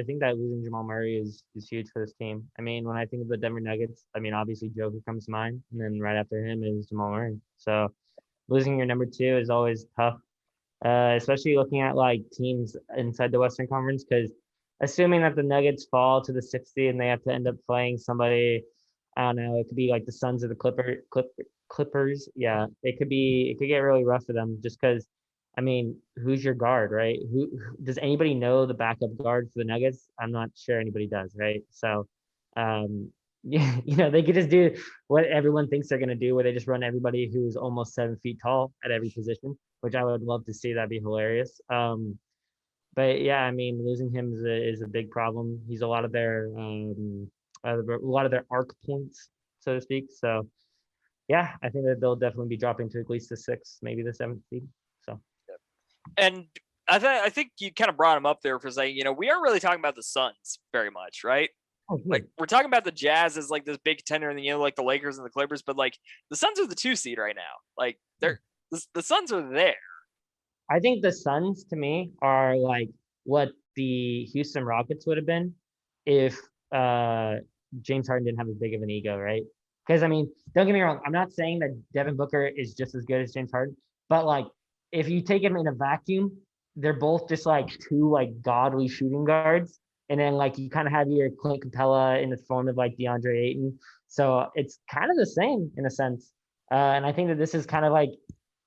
think that losing Jamal Murray is huge for this team. I mean, when I think of the Denver Nuggets, I mean, obviously Joker comes to mind, and then right after him is Jamal Murray. So losing your number 2 is always tough, especially looking at like teams inside the Western Conference. Because assuming that the Nuggets fall to the 60 and they have to end up playing somebody, I don't know, it could be like the Suns or the Clippers. Yeah, it could get really rough for them just because. I mean, who's your guard, right? Who does anybody know the backup guard for the Nuggets? I'm not sure anybody does, right? So, they could just do what everyone thinks they're going to do, where they just run everybody who's almost 7 feet tall at every position, which I would love to see. That'd be hilarious. But yeah, I mean, losing him is a big problem. He's a lot of their arc points, so to speak. So, yeah, I think that they'll definitely be dropping to at least the 6th, maybe the 7th seed. So. And I think you kind of brought him up there for saying, we aren't really talking about the Suns very much, right? Oh, like we're talking about the Jazz as like this big contender, and like the Lakers and the Clippers, but like the Suns are the 2 seed right now. Like the Suns are there. I think the Suns to me are like what the Houston Rockets would have been if James Harden didn't have as big of an ego, right? Because I mean, don't get me wrong, I'm not saying that Devin Booker is just as good as James Harden, but like if you take him in a vacuum, they're both just like 2 like godly shooting guards. And then like you kind of have your Clint Capella in the form of like DeAndre Ayton. So it's kind of the same in a sense. And I think that this is kind of like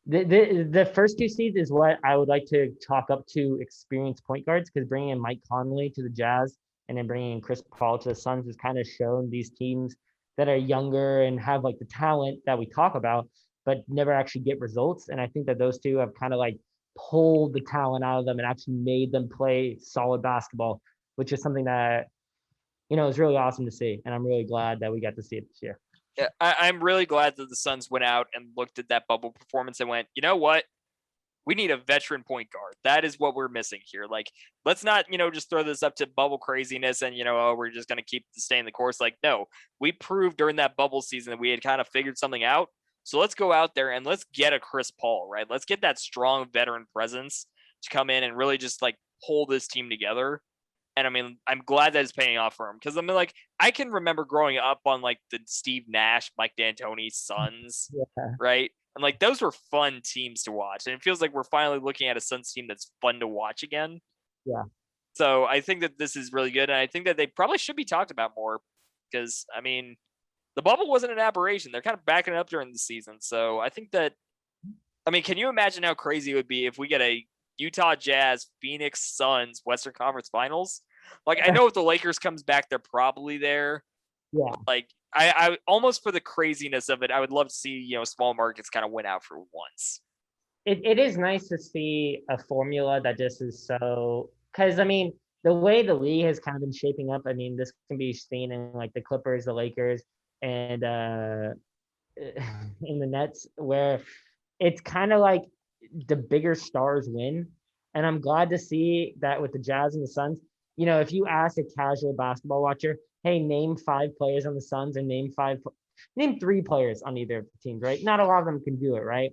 the first 2 seeds is what I would like to chalk up to experienced point guards, because bringing in Mike Conley to the Jazz and then bringing in Chris Paul to the Suns has kind of shown these teams that are younger and have like the talent that we talk about, but never actually get results. And I think that those two have kind of like pulled the talent out of them and actually made them play solid basketball, which is something that, is really awesome to see. And I'm really glad that we got to see it this year. Yeah, I'm really glad that the Suns went out and looked at that bubble performance and went, you know what? We need a veteran point guard. That is what we're missing here. Like, let's not, just throw this up to bubble craziness and, we're just going to keep staying the course. Like, no, we proved during that bubble season that we had kind of figured something out. So let's go out there and let's get a Chris Paul, right? Let's get that strong veteran presence to come in and really just like pull this team together. And I mean, I'm glad that it's paying off for him because I mean, like, I can remember growing up on like the Steve Nash, Mike D'Antoni Suns, right? And like those were fun teams to watch, and it feels like we're finally looking at a Suns team that's fun to watch again. Yeah. So I think that this is really good, and I think that they probably should be talked about more because I mean, the bubble wasn't an aberration; they're kind of backing it up during the season. So I think that, I mean, can you imagine how crazy it would be if we get a Utah Jazz, Phoenix Suns Western Conference Finals? Like, I know if the Lakers comes back, they're probably there. Yeah. Like, I almost for the craziness of it, I would love to see, small markets kind of win out for once. It is nice to see a formula that just is so, because I mean, the way the league has kind of been shaping up, I mean, this can be seen in like the Clippers, the Lakers, and in the Nets, where it's kind of like the bigger stars win. And I'm glad to see that with the Jazz and the Suns. If you ask a casual basketball watcher, hey, name 5 players on the Suns and name 3 players on either of the teams, right? Not a lot of them can do it, right?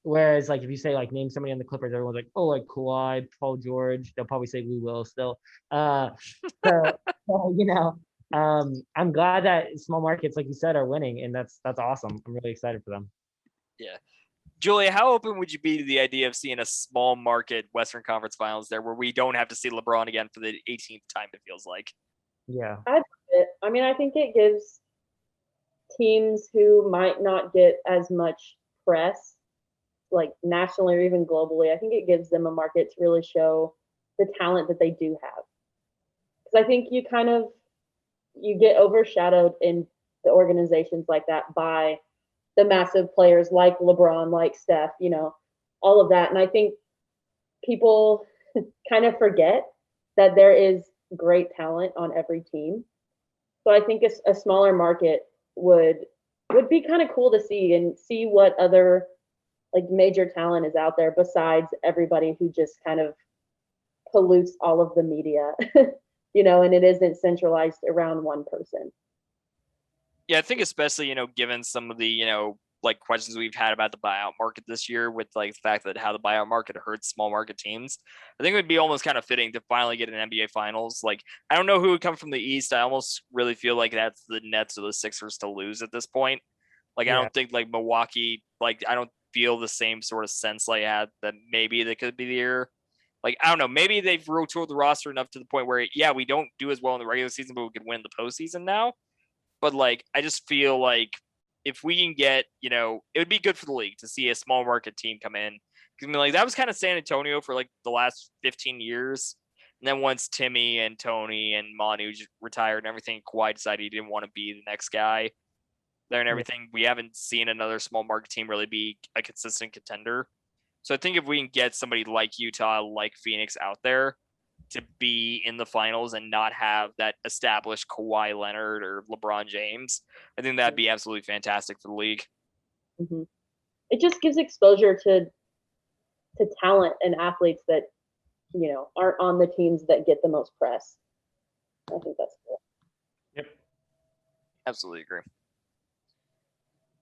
Whereas like if you say like name somebody on the Clippers, everyone's like, oh, like Kawhi, Paul George, they'll probably say Lou Will still. So I'm glad that small markets, like you said, are winning, and that's awesome. I'm really excited for them. Yeah. Julia, how open would you be to the idea of seeing a small market Western Conference Finals there where we don't have to see LeBron again for the 18th time, it feels like? Yeah. I mean, I think it gives teams who might not get as much press, like nationally or even globally, I think it gives them a market to really show the talent that they do have. Because I think you get overshadowed in the organizations like that by the massive players like LeBron, like Steph, all of that. And I think people kind of forget that there is great talent on every team. So I think a smaller market would be kind of cool to see and see what other like major talent is out there besides everybody who just kind of pollutes all of the media, and it isn't centralized around one person. Yeah, I think especially, given some of the, like questions we've had about the buyout market this year with like the fact that how the buyout market hurts small market teams, I think it would be almost kind of fitting to finally get an NBA Finals. Like, I don't know who would come from the East. I almost really feel like that's the Nets or the Sixers to lose at this point. Like, yeah. I don't think like Milwaukee, like, I don't feel the same sort of sense like I had that maybe they could be the year. Like, I don't know, maybe they've retooled the roster enough to the point where, yeah, we don't do as well in the regular season, but we could win the postseason now. But like, I just feel like if we can get, it would be good for the league to see a small market team come in. I mean, like that was kind of San Antonio for like the last 15 years. And then once Timmy and Tony and Manu retired and everything, Kawhi decided he didn't want to be the next guy there and everything. We haven't seen another small market team really be a consistent contender. So I think if we can get somebody like Utah, like Phoenix out there to be in the finals and not have that established Kawhi Leonard or LeBron James, I think that'd be absolutely fantastic for the league. Mm-hmm. It just gives exposure to talent and athletes that, aren't on the teams that get the most press. I think that's cool. Yep. Absolutely agree.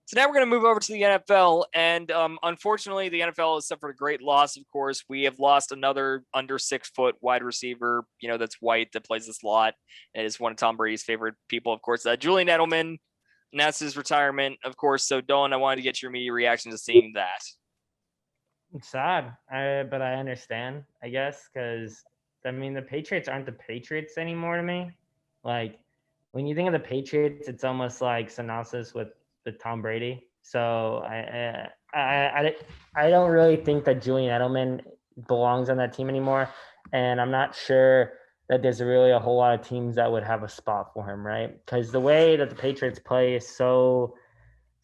So now we're going to move over to the NFL, and unfortunately, the NFL has suffered a great loss. Of course, we have lost another under 6 foot wide receiver, that's white that plays the slot. It is one of Tom Brady's favorite people, of course. Julian Edelman announced his retirement, of course. So, Dylan, I wanted to get your immediate reaction to seeing that. It's sad, but I understand, I guess, because I mean the Patriots aren't the Patriots anymore to me. Like when you think of the Patriots, it's almost like synopsis with Tom Brady. So I don't really think that Julian Edelman belongs on that team anymore, and I'm not sure that there's really a whole lot of teams that would have a spot for him, right? Because the way that the Patriots play is so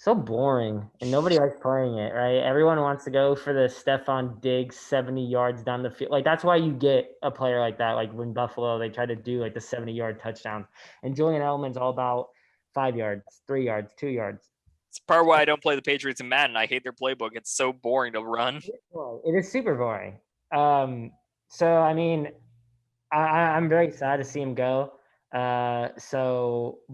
boring, and nobody likes playing it, right? Everyone wants to go for the Stephon Diggs 70 yards down the field. Like, that's why you get a player like that. Like when Buffalo, they try to do like the 70-yard touchdown. And Julian Edelman's all about 5 yards, 3 yards, 2 yards. It's part why I don't play the Patriots in Madden. I hate their playbook. It's so boring to run. It is super boring. So, I mean, I'm very sad to see him go. But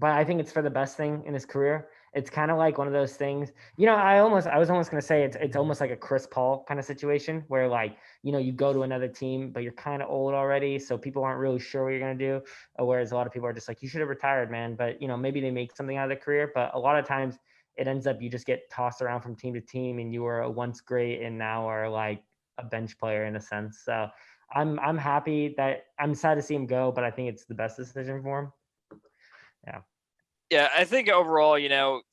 I think it's for the best thing in his career. It's kind of like one of those things, I was almost going to say it's almost like a Chris Paul kind of situation where, like, you go to another team, but you're kind of old already. So people aren't really sure what you're going to do. Whereas a lot of people are just like, you should have retired, man. But, maybe they make something out of their career. But a lot of times it ends up you just get tossed around from team to team, and you were once great and now are like a bench player in a sense. So I'm happy that I'm sad to see him go, but I think it's the best decision for him. Yeah. Yeah, I think overall,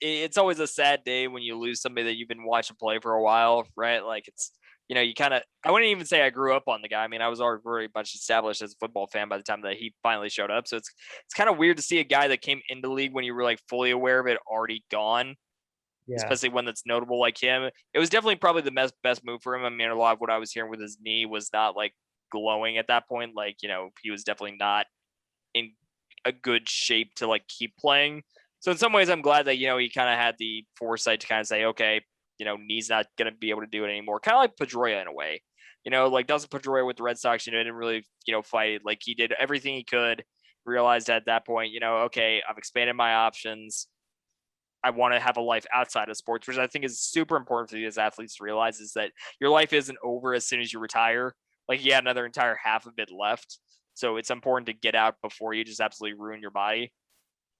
it's always a sad day when you lose somebody that you've been watching play for a while, right? Like it's, you kind of, I wouldn't even say I grew up on the guy. I mean, I was already very much established as a football fan by the time that he finally showed up. So it's kind of weird to see a guy that came into the league when you were like fully aware of it already gone. Yeah. Especially one that's notable like him. It was definitely probably the best move for him. I mean, a lot of what I was hearing with his knee was not like glowing at that point. Like, he was definitely not in a good shape to like keep playing. So in some ways, I'm glad that, he kind of had the foresight to kind of say, okay, knee's not going to be able to do it anymore. Kind of like Pedroia in a way, like Dustin Pedroia with the Red Sox, didn't really, fight. Like he did everything he could, realized at that point, okay, I've expanded my options. I want to have a life outside of sports, which I think is super important for these athletes to realize is that your life isn't over as soon as you retire. Like you had another entire half of it left. So it's important to get out before you just absolutely ruin your body.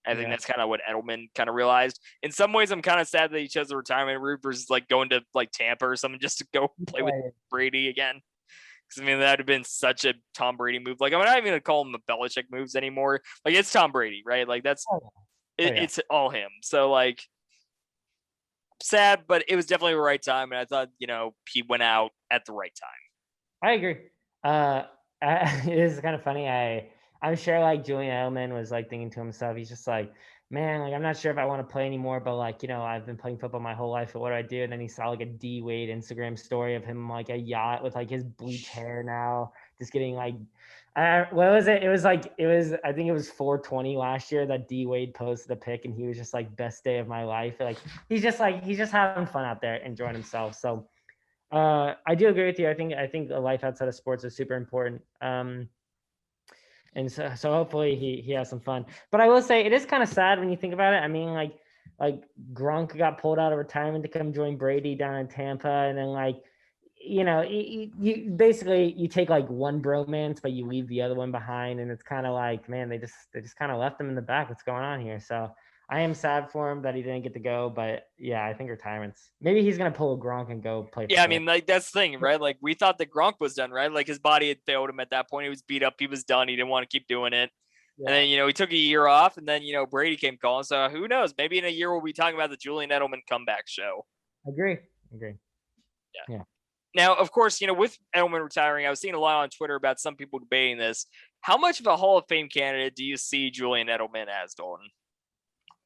I think that's kind of what Edelman kind of realized. In some ways, I'm kind of sad that he chose the retirement route versus like going to like Tampa or something just to go play with Brady again. Because I mean, that would have been such a Tom Brady move. Like I'm not even gonna call him the Belichick moves anymore. Like it's Tom Brady, right? Like that's it's all him. So like sad, but it was definitely the right time, and I thought he went out at the right time. I agree. It is kind of funny. I'm sure like Julian Edelman was like thinking to himself, he's just like, man, like I'm not sure if I want to play anymore, but like, I've been playing football my whole life. What do I do? And then he saw like a D Wade Instagram story of him like a yacht with like his bleach hair now, just getting like, what was it? I think it was 420 last year that D Wade posted a pic, and he was just like best day of my life. Like he's just having fun out there, enjoying himself. So I do agree with you. I think a life outside of sports is super important. And so hopefully he has some fun. But I will say it is kind of sad when you think about it. I mean, like Gronk got pulled out of retirement to come join Brady down in Tampa, and then like, you basically you take like one bromance, but you leave the other one behind, and it's kind of like, man, they just kind of left him in the back. What's going on here? So I am sad for him that he didn't get to go, but yeah, I think retirement's maybe he's gonna pull a Gronk and go play. Yeah, I mean, like that's the thing, right? Like we thought that Gronk was done, right? Like his body had failed him at that point. He was beat up. He was done. He didn't want to keep doing it. Yeah. And then he took a year off, and then Brady came calling. So who knows? Maybe in a year we'll be talking about the Julian Edelman comeback show. Agree. Yeah. Now, of course, with Edelman retiring, I was seeing a lot on Twitter about some people debating this. How much of a Hall of Fame candidate do you see Julian Edelman as, Dalton?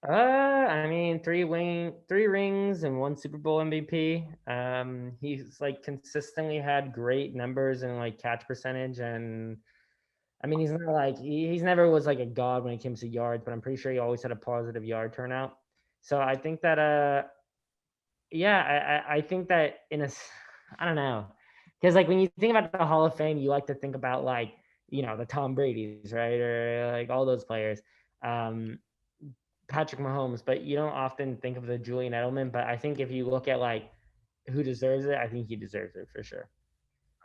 I mean, three rings and 1 Super Bowl MVP. He's like consistently had great numbers and like catch percentage, and I mean, he's not like he's never was like a god when it came to yards, but I'm pretty sure he always had a positive yard turnout. So I think that I think that I don't know, because like when you think about the Hall of Fame, you like to think about like the Tom Brady's, right, or like all those players. Patrick Mahomes, but you don't often think of the Julian Edelman. But I think if you look at like who deserves it, I think he deserves it for sure.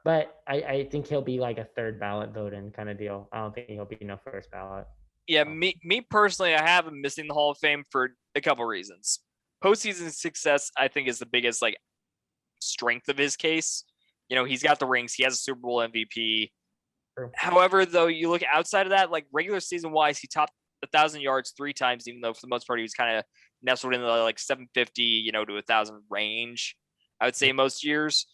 But I think he'll be like a third ballot voting kind of deal. I don't think he'll be first ballot. Yeah, me personally, I have him missing the Hall of Fame for a couple reasons. Postseason success, I think, is the biggest like strength of his case. He's got the rings. He has a Super Bowl MVP. True. However, though, you look outside of that, like regular season wise, he topped 1,000 yards 3 times, even though for the most part he was kind of nestled in the like 750, to 1,000 range, I would say most years.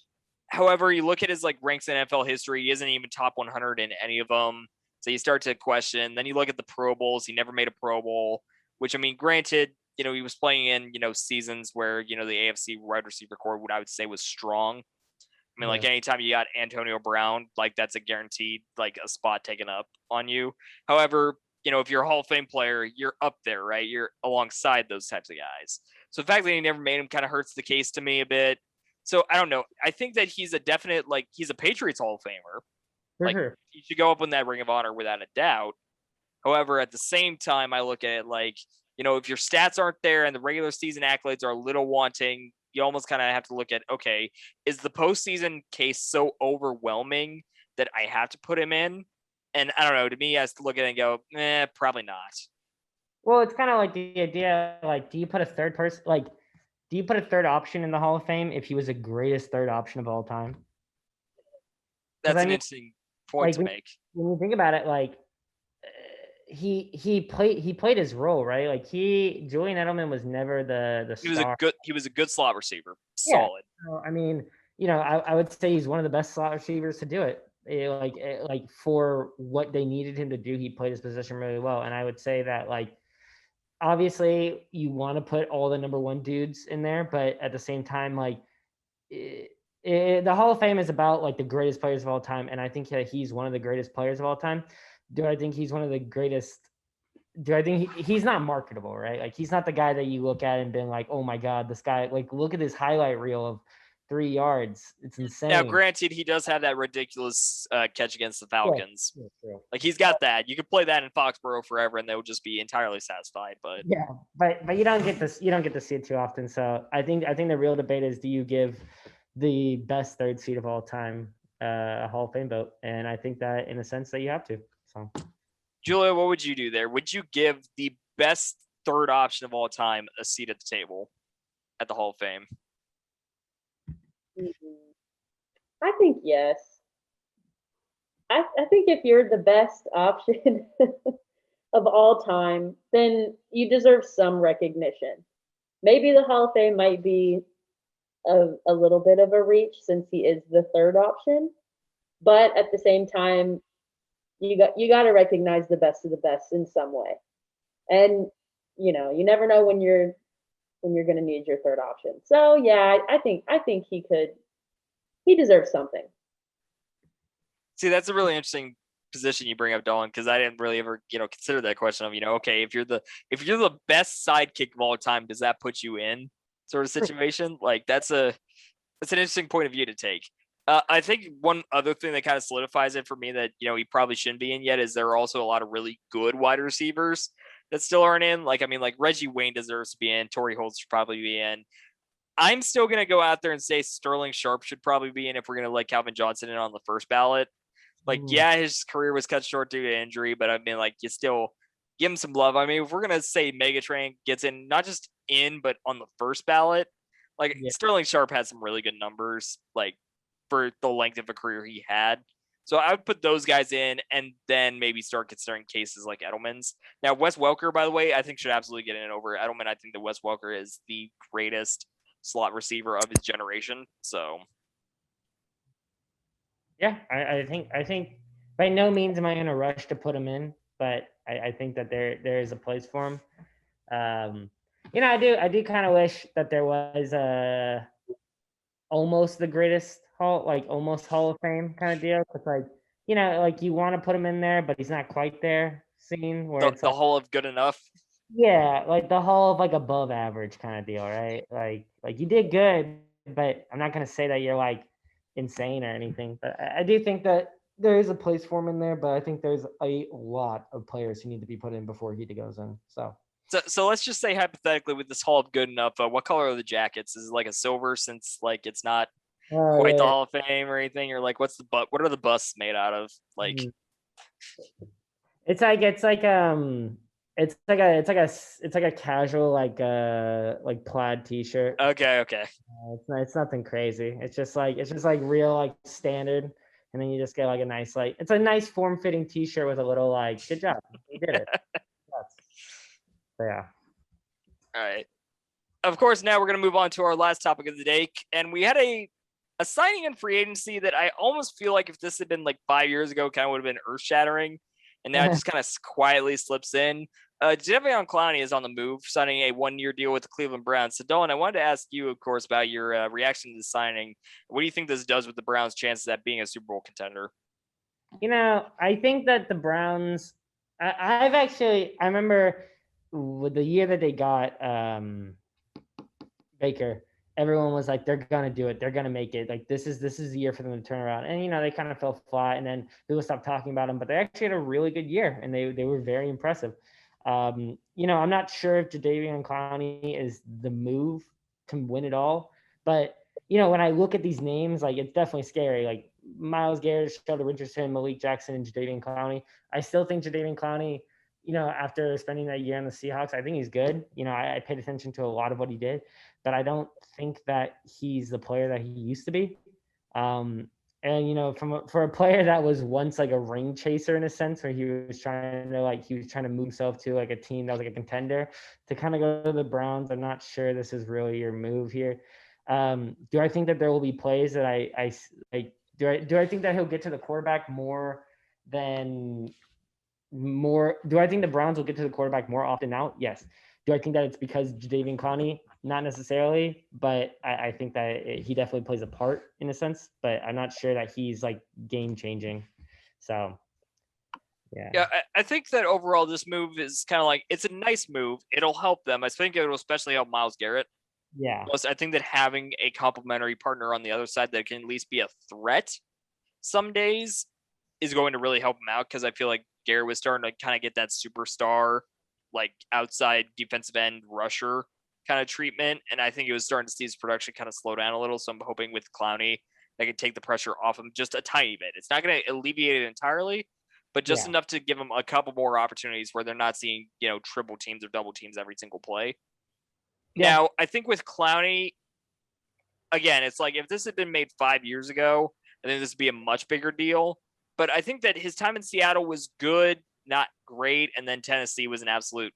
However, you look at his like ranks in NFL history, he isn't even top 100 in any of them. So you start to question. Then you look at the Pro Bowls. He never made a Pro Bowl, which, I mean, granted, he was playing in, seasons where, the AFC wide receiver core, what I would say was strong. I mean, like anytime you got Antonio Brown, like that's a guaranteed, like a spot taken up on you. However, if you're a Hall of Fame player, you're up there, right? You're alongside those types of guys. So the fact that he never made him kind of hurts the case to me a bit. So I don't know. I think that he's a definite, like, he's a Patriots Hall of Famer. For Like, sure. he should go up in that Ring of Honor without a doubt. However, at the same time, I look at it like, if your stats aren't there and the regular season accolades are a little wanting, you almost kind of have to look at, okay, is the postseason case so overwhelming that I have to put him in? And I don't know, to me, I have to look at it and go, probably not. Well, it's kind of like the idea, like, do you put a third person, like, do you put a third option in the Hall of Fame if he was the greatest third option of all time? That's an interesting point to make. When you think about it, like, he played his role, right? Like, Julian Edelman was never the star. He was a good slot receiver. Solid. Yeah. So, I mean, I would say he's one of the best slot receivers to do it. Like for what they needed him to do, he played his position really well. And I would say that, like, obviously you want to put all the number one dudes in there, but at the same time, like, the Hall of Fame is about, like, the greatest players of all time. And I think that he's one of the greatest players of all time. Do I think he's one of the greatest? Do I think he's not marketable, right? Like, he's not the guy that you look at and been like, oh my God, this guy, like, look at his highlight reel of 3 yards. It's insane. Now, granted, he does have that ridiculous catch against the Falcons. Yeah. Like, he's got that. You could play that in Foxborough forever, and they would just be entirely satisfied. But yeah, but you don't get this. You don't get to see it too often. So I think the real debate is, do you give the best third seed of all time a Hall of Fame vote? And I think that, in a sense, that you have to. So, Julia, what would you do there? Would you give the best third option of all time a seat at the table at the Hall of Fame? I think yes. I think if you're the best option of all time, then you deserve some recognition. Maybe the Hall of Fame might be a little bit of a reach since he is the third option, but at the same time, you got to recognize the best of the best in some way. And you never know when you're going to need your third option. So yeah, I think he deserves something. See, that's a really interesting position you bring up, Dolan, because I didn't really ever, consider that question of, okay, if you're the best sidekick of all time, does that put you in sort of situation? Like, that's an interesting point of view to take. I think one other thing that kind of solidifies it for me that, he probably shouldn't be in yet is there are also a lot of really good wide receivers that still aren't in. Like, I mean, like, Reggie Wayne deserves to be in. Torrey Holt should probably be in. I'm still going to go out there and say Sterling Sharp should probably be in if we're going to let Calvin Johnson in on the first ballot. Like, yeah, his career was cut short due to injury, but I mean, like, you still give him some love. I mean, if we're going to say Megatron gets in, not just in, but on the first ballot, like, Sterling Sharp had some really good numbers, like, for the length of a career he had. So I would put those guys in and then maybe start considering cases like Edelman's. Now, Wes Welker, by the way, I think should absolutely get in over Edelman. I think that Wes Welker is the greatest slot receiver of his generation. So yeah, I think by no means am I in a rush to put him in, but I think that there is a place for him. I do kind of wish that there was almost the greatest almost Hall of Fame kind of deal. It's like, like, you want to put him in there, but he's not quite there. Scene where it's the Hall of good enough. Yeah, like the Hall of, like, above average kind of deal, right? Like you did good, but I'm not gonna say that you're, like, insane or anything. But I do think that there is a place for him in there, but I think there's a lot of players who need to be put in before he goes in. So let's just say hypothetically with this Hall of good enough, what color are the jackets? Is it like a silver since, like, it's not quite the Hall of Fame or anything? Or, like, what are the busts made out of? Like, it's like a casual, like plaid t-shirt. Okay. It's nothing crazy. It's just like real, like, standard. And then you just get, like, a nice, like, it's a nice form-fitting t-shirt with a little, like, good job, you did it. So, yeah. All right. Of course, now we're going to move on to our last topic of the day. And we had a signing in free agency that I almost feel like if this had been like 5 years ago, kind of would have been earth-shattering. and now it just kind of quietly slips in. Jadeveon Clowney is on the move, signing a 1-year deal with the Cleveland Browns. So, Dolan, I wanted to ask you, of course, about your reaction to the signing. What do you think this does with the Browns' chances at being a Super Bowl contender? I think that the Browns. I remember with the year that they got Baker, everyone was like, they're gonna do it, they're gonna make it. Like this is the year for them to turn around. And they kind of fell flat, and then people stopped talking about them. But they actually had a really good year, and they were very impressive. I'm not sure if Jadeveon Clowney is the move to win it all, but when I look at these names, like it's definitely scary. Like Myles Garrett, Sheldon Richardson, Malik Jackson, and Jadeveon Clowney. I still think Jadeveon Clowney, after spending that year on the Seahawks, I think he's good. I paid attention to a lot of what he did, but I don't think that he's the player that he used to be. And for a player that was once like a ring chaser in a sense, where he was trying to move himself to like a team that was like a contender, to kind of go to the Browns, I'm not sure this is really your move here. Do I think that there will be plays that I like? Do I think that he'll get to the quarterback more? Do I think the Browns will get to the quarterback more often now? Yes. Do I think that it's because Jadeveon Clowney? Not necessarily, but I think that he definitely plays a part in a sense, but I'm not sure that he's like game changing. So, yeah. Yeah, I think that overall this move is kind of like, it's a nice move. It'll help them. I think it will especially help Myles Garrett. Yeah. Plus, I think that having a complementary partner on the other side that can at least be a threat some days is going to really help him out, because I feel like Garrett was starting to kind of get that superstar, like outside defensive end rusher kind of treatment. And I think it was starting to see his production kind of slow down a little. So I'm hoping with Clowney, they can take the pressure off him just a tiny bit. It's not going to alleviate it entirely, but just enough to give them a couple more opportunities where they're not seeing, triple teams or double teams every single play. Yeah. Now, I think with Clowney, again, it's like if this had been made 5 years ago, I think this would be a much bigger deal. But I think that his time in Seattle was good, not great. And then Tennessee was an absolute,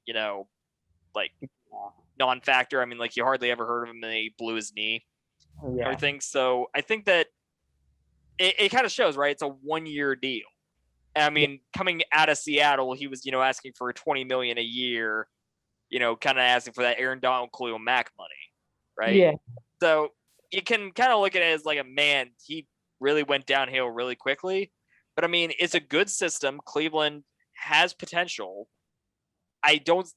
non-factor. I mean, like, you hardly ever heard of him, and he blew his knee and everything. So I think that it kind of shows, right? It's a 1-year deal. And I mean, coming out of Seattle, he was, asking for $20 million a year, kind of asking for that Aaron Donald, Khalil Mack money, right? Yeah. So you can kind of look at it as like a man, he really went downhill really quickly. But I mean, it's a good system. Cleveland has potential.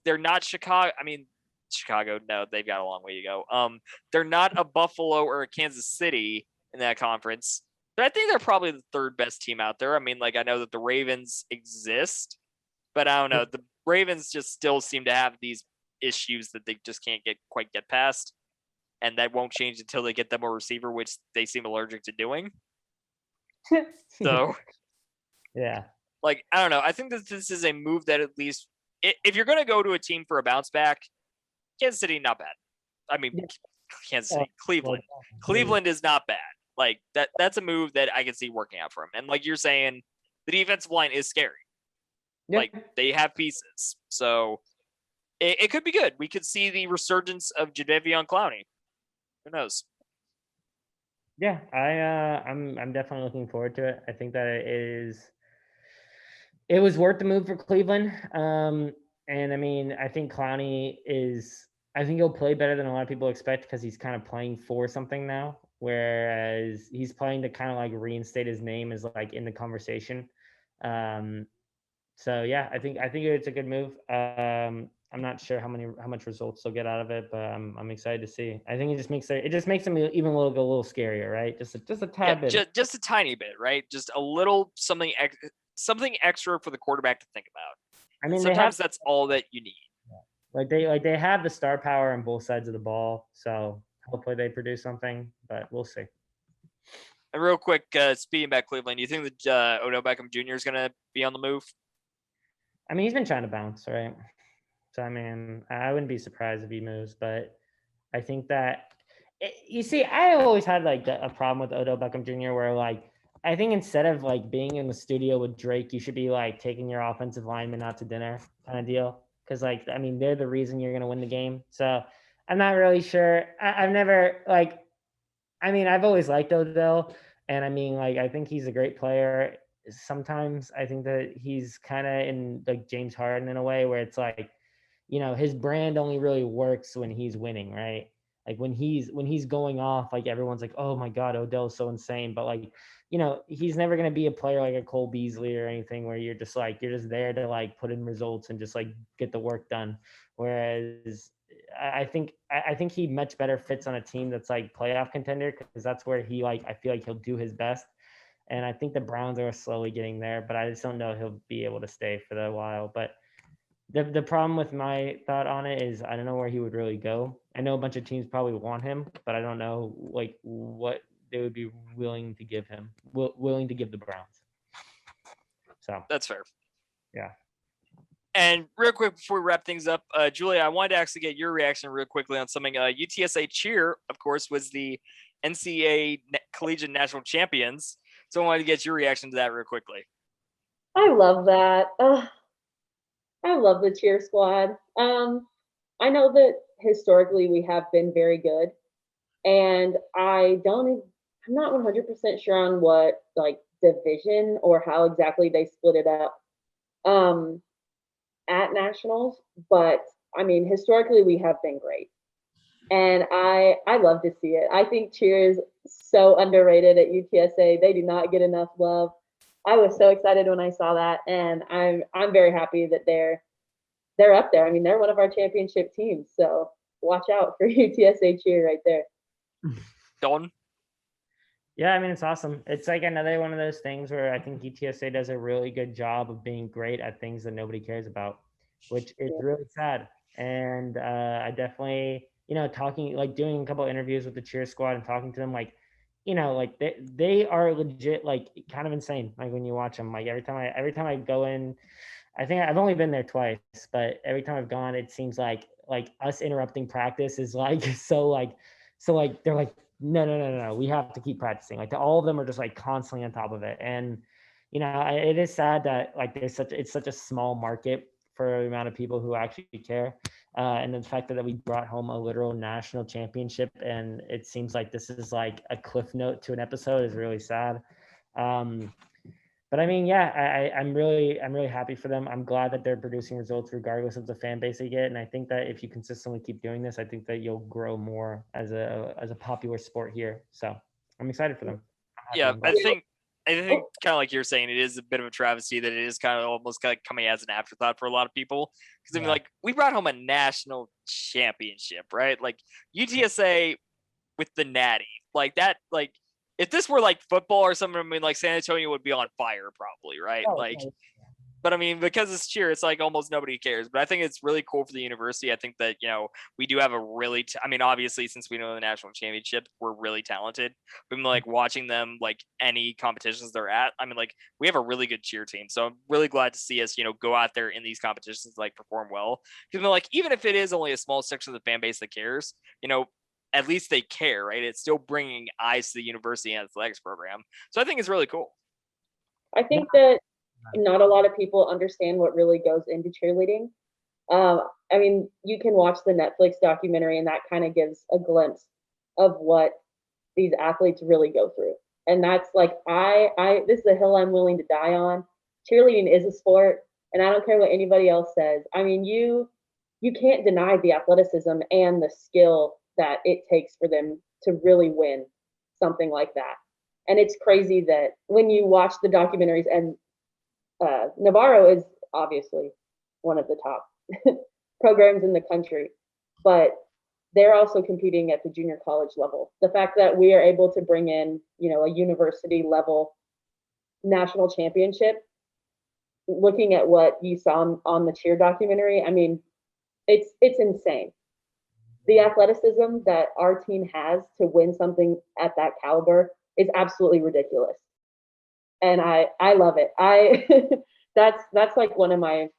They're not Chicago. I mean, Chicago, no, they've got a long way to go. They're not a Buffalo or a Kansas City in that conference, but I think they're probably the third best team out there. I mean, like, I know that the Ravens exist, but I don't know. The Ravens just still seem to have these issues that they just can't quite get past, and that won't change until they get them a receiver, which they seem allergic to doing. So, yeah, like, I don't know. I think that this is a move that, at least if you're going to go to a team for a bounce back, Kansas City, not bad. I mean, Kansas City, Cleveland. Cleveland is not bad. Like, that's a move that I can see working out for him. And like you're saying, the defensive line is scary. Yeah. Like, they have pieces. So it could be good. We could see the resurgence of Jadeveon Clowney. Who knows? Yeah, I'm definitely looking forward to it. I think that it was worth the move for Cleveland. And I mean, I think I think he'll play better than a lot of people expect, because he's kind of playing for something now, whereas he's playing to kind of like reinstate his name as like in the conversation. So yeah, I think it's a good move. I'm not sure how much results they'll get out of it, but I'm excited to see. I think it just makes them even a little scarier, right? Just a tad bit. Just a tiny bit, right? Just a little something extra for the quarterback to think about. I mean, sometimes that's all that you need. Like they have the star power on both sides of the ball, so hopefully they produce something, but we'll see. And real quick, speaking about Cleveland, do you think that Odell Beckham Jr. is going to be on the move? I mean, he's been trying to bounce, right? So I mean, I wouldn't be surprised if he moves, but I think that you see, I always had like a problem with Odell Beckham Jr. where like, I think instead of like being in the studio with Drake, you should be like taking your offensive lineman out to dinner kind of deal. Because like, I mean, they're the reason you're going to win the game. So I'm not really sure. I've never like, I mean, I've always liked Odell, and I mean, like, I think he's a great player. sometimes I think that he's kind of in like James Harden in a way where it's like, his brand only really works when he's winning, right? Like when he's going off, like everyone's like, oh my God, Odell's so insane. But like, he's never gonna be a player like a Cole Beasley or anything where you're just there to like put in results and just like get the work done. Whereas I think he much better fits on a team that's like playoff contender, because that's where he like I feel like he'll do his best. And I think the Browns are slowly getting there, but I just don't know if he'll be able to stay for a while. But the problem with my thought on it is I don't know where he would really go. I know a bunch of teams probably want him, but I don't know like what they would be willing to give him, willing to give the Browns. So That's fair. Yeah. And real quick before we wrap things up, Julia, I wanted to actually get your reaction real quickly on something. UTSA cheer, of course, was the NCAA Collegiate National Champions. So I wanted to get your reaction to that real quickly. I love that. I love the cheer squad. I know that historically we have been very good, and I'm not 100% sure on what like division or how exactly they split it up at nationals, but I mean historically we have been great, and I love to see it. I think cheer is so underrated at UTSA. They do not get enough love. I was so excited when I saw that, and I'm very happy that they're up there. I mean, they're one of our championship teams, so watch out for UTSA cheer right there. Don? Yeah, I mean, it's awesome. It's like another one of those things where I think UTSA does a really good job of being great at things that nobody cares about, which is really sad. And I definitely, doing a couple of interviews with the cheer squad and talking to them, like they are legit, like kind of insane. Like when you watch them, like every time I go in, I think I've only been there twice, but every time I've gone, it seems like us interrupting practice is like so like they're like no, we have to keep practicing. Like all of them are just like constantly on top of it, and it is sad that like it's such a small market for the amount of people who actually care, and the fact that we brought home a literal national championship, and it seems like this is like a cliff note to an episode is really sad. But I mean, yeah, I'm really happy for them. I'm glad that they're producing results regardless of the fan base they get. And I think that if you consistently keep doing this, I think that you'll grow more as a popular sport here. So I'm excited for them. Yeah, I think kind of like you're saying, it is a bit of a travesty that it is kind of almost kind of coming as an afterthought for a lot of people. Because I mean, like we brought home a national championship, right? Like UTSA with the Natty, like that, like. If this were like football or something, I mean, like San Antonio would be on fire probably, right? But I mean, because it's cheer, it's like almost nobody cares. But I think it's really cool for the university. I think that, we do have a really, I mean, obviously, since we know the national championship, we're really talented. But like watching them, like any competitions they're at, I mean, like we have a really good cheer team. So I'm really glad to see us, go out there in these competitions, like perform well. Because like, even if it is only a small section of the fan base that cares, at least they care, right? It's still bringing eyes to the university and athletics program. So I think it's really cool. I think that not a lot of people understand what really goes into cheerleading. I mean, you can watch the Netflix documentary and that kind of gives a glimpse of what these athletes really go through. And that's like, this is a hill I'm willing to die on. Cheerleading is a sport, and I don't care what anybody else says. I mean, you can't deny the athleticism and the skill that it takes for them to really win something like that. And it's crazy that when you watch the documentaries, and Navarro is obviously one of the top programs in the country, but they're also competing at the junior college level. The fact that we are able to bring in, a university level national championship, looking at what you saw on the cheer documentary, I mean, it's insane. The athleticism that our team has to win something at that caliber is absolutely ridiculous. And I love it. That's like one of my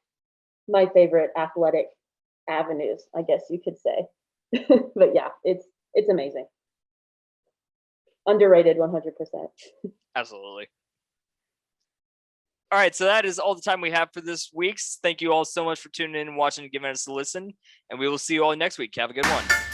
favorite athletic avenues, I guess you could say. But yeah, it's amazing. Underrated 100%. Absolutely. All right, so that is all the time we have for this week. Thank you all so much for tuning in and watching and giving us a listen. And we will see you all next week. Have a good one.